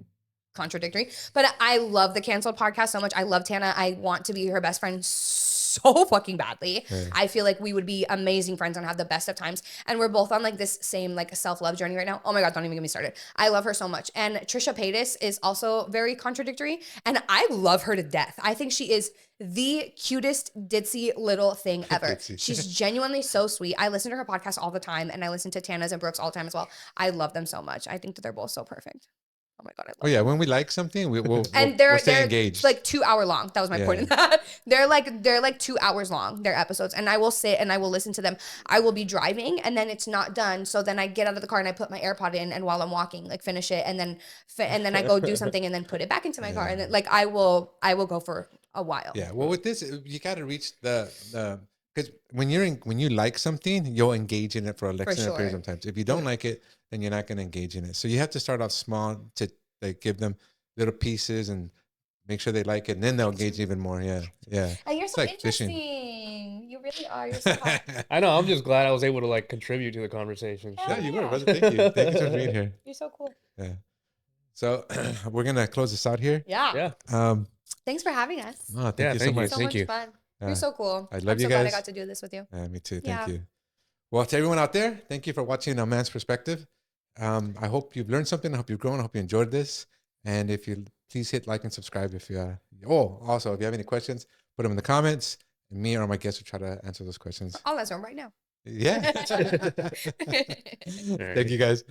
Speaker 1: contradictory. But I love the Canceled podcast so much. I love Tana. I want to be her best friend so fucking badly.
Speaker 2: Yeah.
Speaker 1: I feel like we would be amazing friends and have the best of times. And we're both on like this same like self-love journey right now. Oh my God, don't even get me started. I love her so much. And Trisha Paytas is also very contradictory. And I love her to death. I think she is the cutest ditzy little thing ever.
Speaker 2: Ditzy.
Speaker 1: She's genuinely so sweet. I listen to her podcast all the time, and I listen to Tana's and Brooke's all the time as well. I love them so much. I think that they're both so perfect. Oh my God, I love
Speaker 2: Oh yeah, when we like something, we'll
Speaker 1: they're
Speaker 2: stay engaged.
Speaker 1: like 2 hour long. That was my point in that. They're like 2 hours long, their episodes. And I will sit and I will listen to them. I will be driving and then it's not done. So then I get out of the car and I put my AirPod in, and while I'm walking, like finish it, and then I go do something and then put it back into my car. And then like I will go for a while.
Speaker 2: Yeah. Well, with this, you got to reach the because when you like something, you'll engage in it for an extended period of time. If you don't like it, then you're not going to engage in it. So you have to start off small to like give them little pieces and make sure they like it, and then they'll engage even more. Yeah, yeah.
Speaker 1: And you're so
Speaker 2: like
Speaker 1: interesting.
Speaker 2: fishing.
Speaker 1: You really are. You're so hot.
Speaker 3: I know. I'm just glad I was able to like contribute to the conversation.
Speaker 2: Yeah, you were. Brother. Thank you. Thank you for being here.
Speaker 1: You're so cool.
Speaker 2: Yeah. So we're gonna close this out here.
Speaker 1: Yeah.
Speaker 3: Yeah.
Speaker 1: Thanks for having us.
Speaker 2: Oh, thank you so much.
Speaker 1: So
Speaker 3: Thank
Speaker 1: much
Speaker 3: you.
Speaker 1: fun.
Speaker 2: Yeah.
Speaker 1: You're so cool.
Speaker 2: I love
Speaker 1: I'm
Speaker 2: you
Speaker 1: so glad I
Speaker 2: guys.
Speaker 1: got to do this with you.
Speaker 2: Me too.
Speaker 1: Yeah.
Speaker 2: Thank you. Well, to everyone out there, thank you for watching A Man's Perspective. I hope you've learned something. I hope you've grown. I hope you enjoyed this. And if you please hit like and subscribe if you also if you have any questions, put them in the comments. And me or my guests will try to answer those questions.
Speaker 1: I'll answer them right now.
Speaker 2: Yeah. Thank you guys.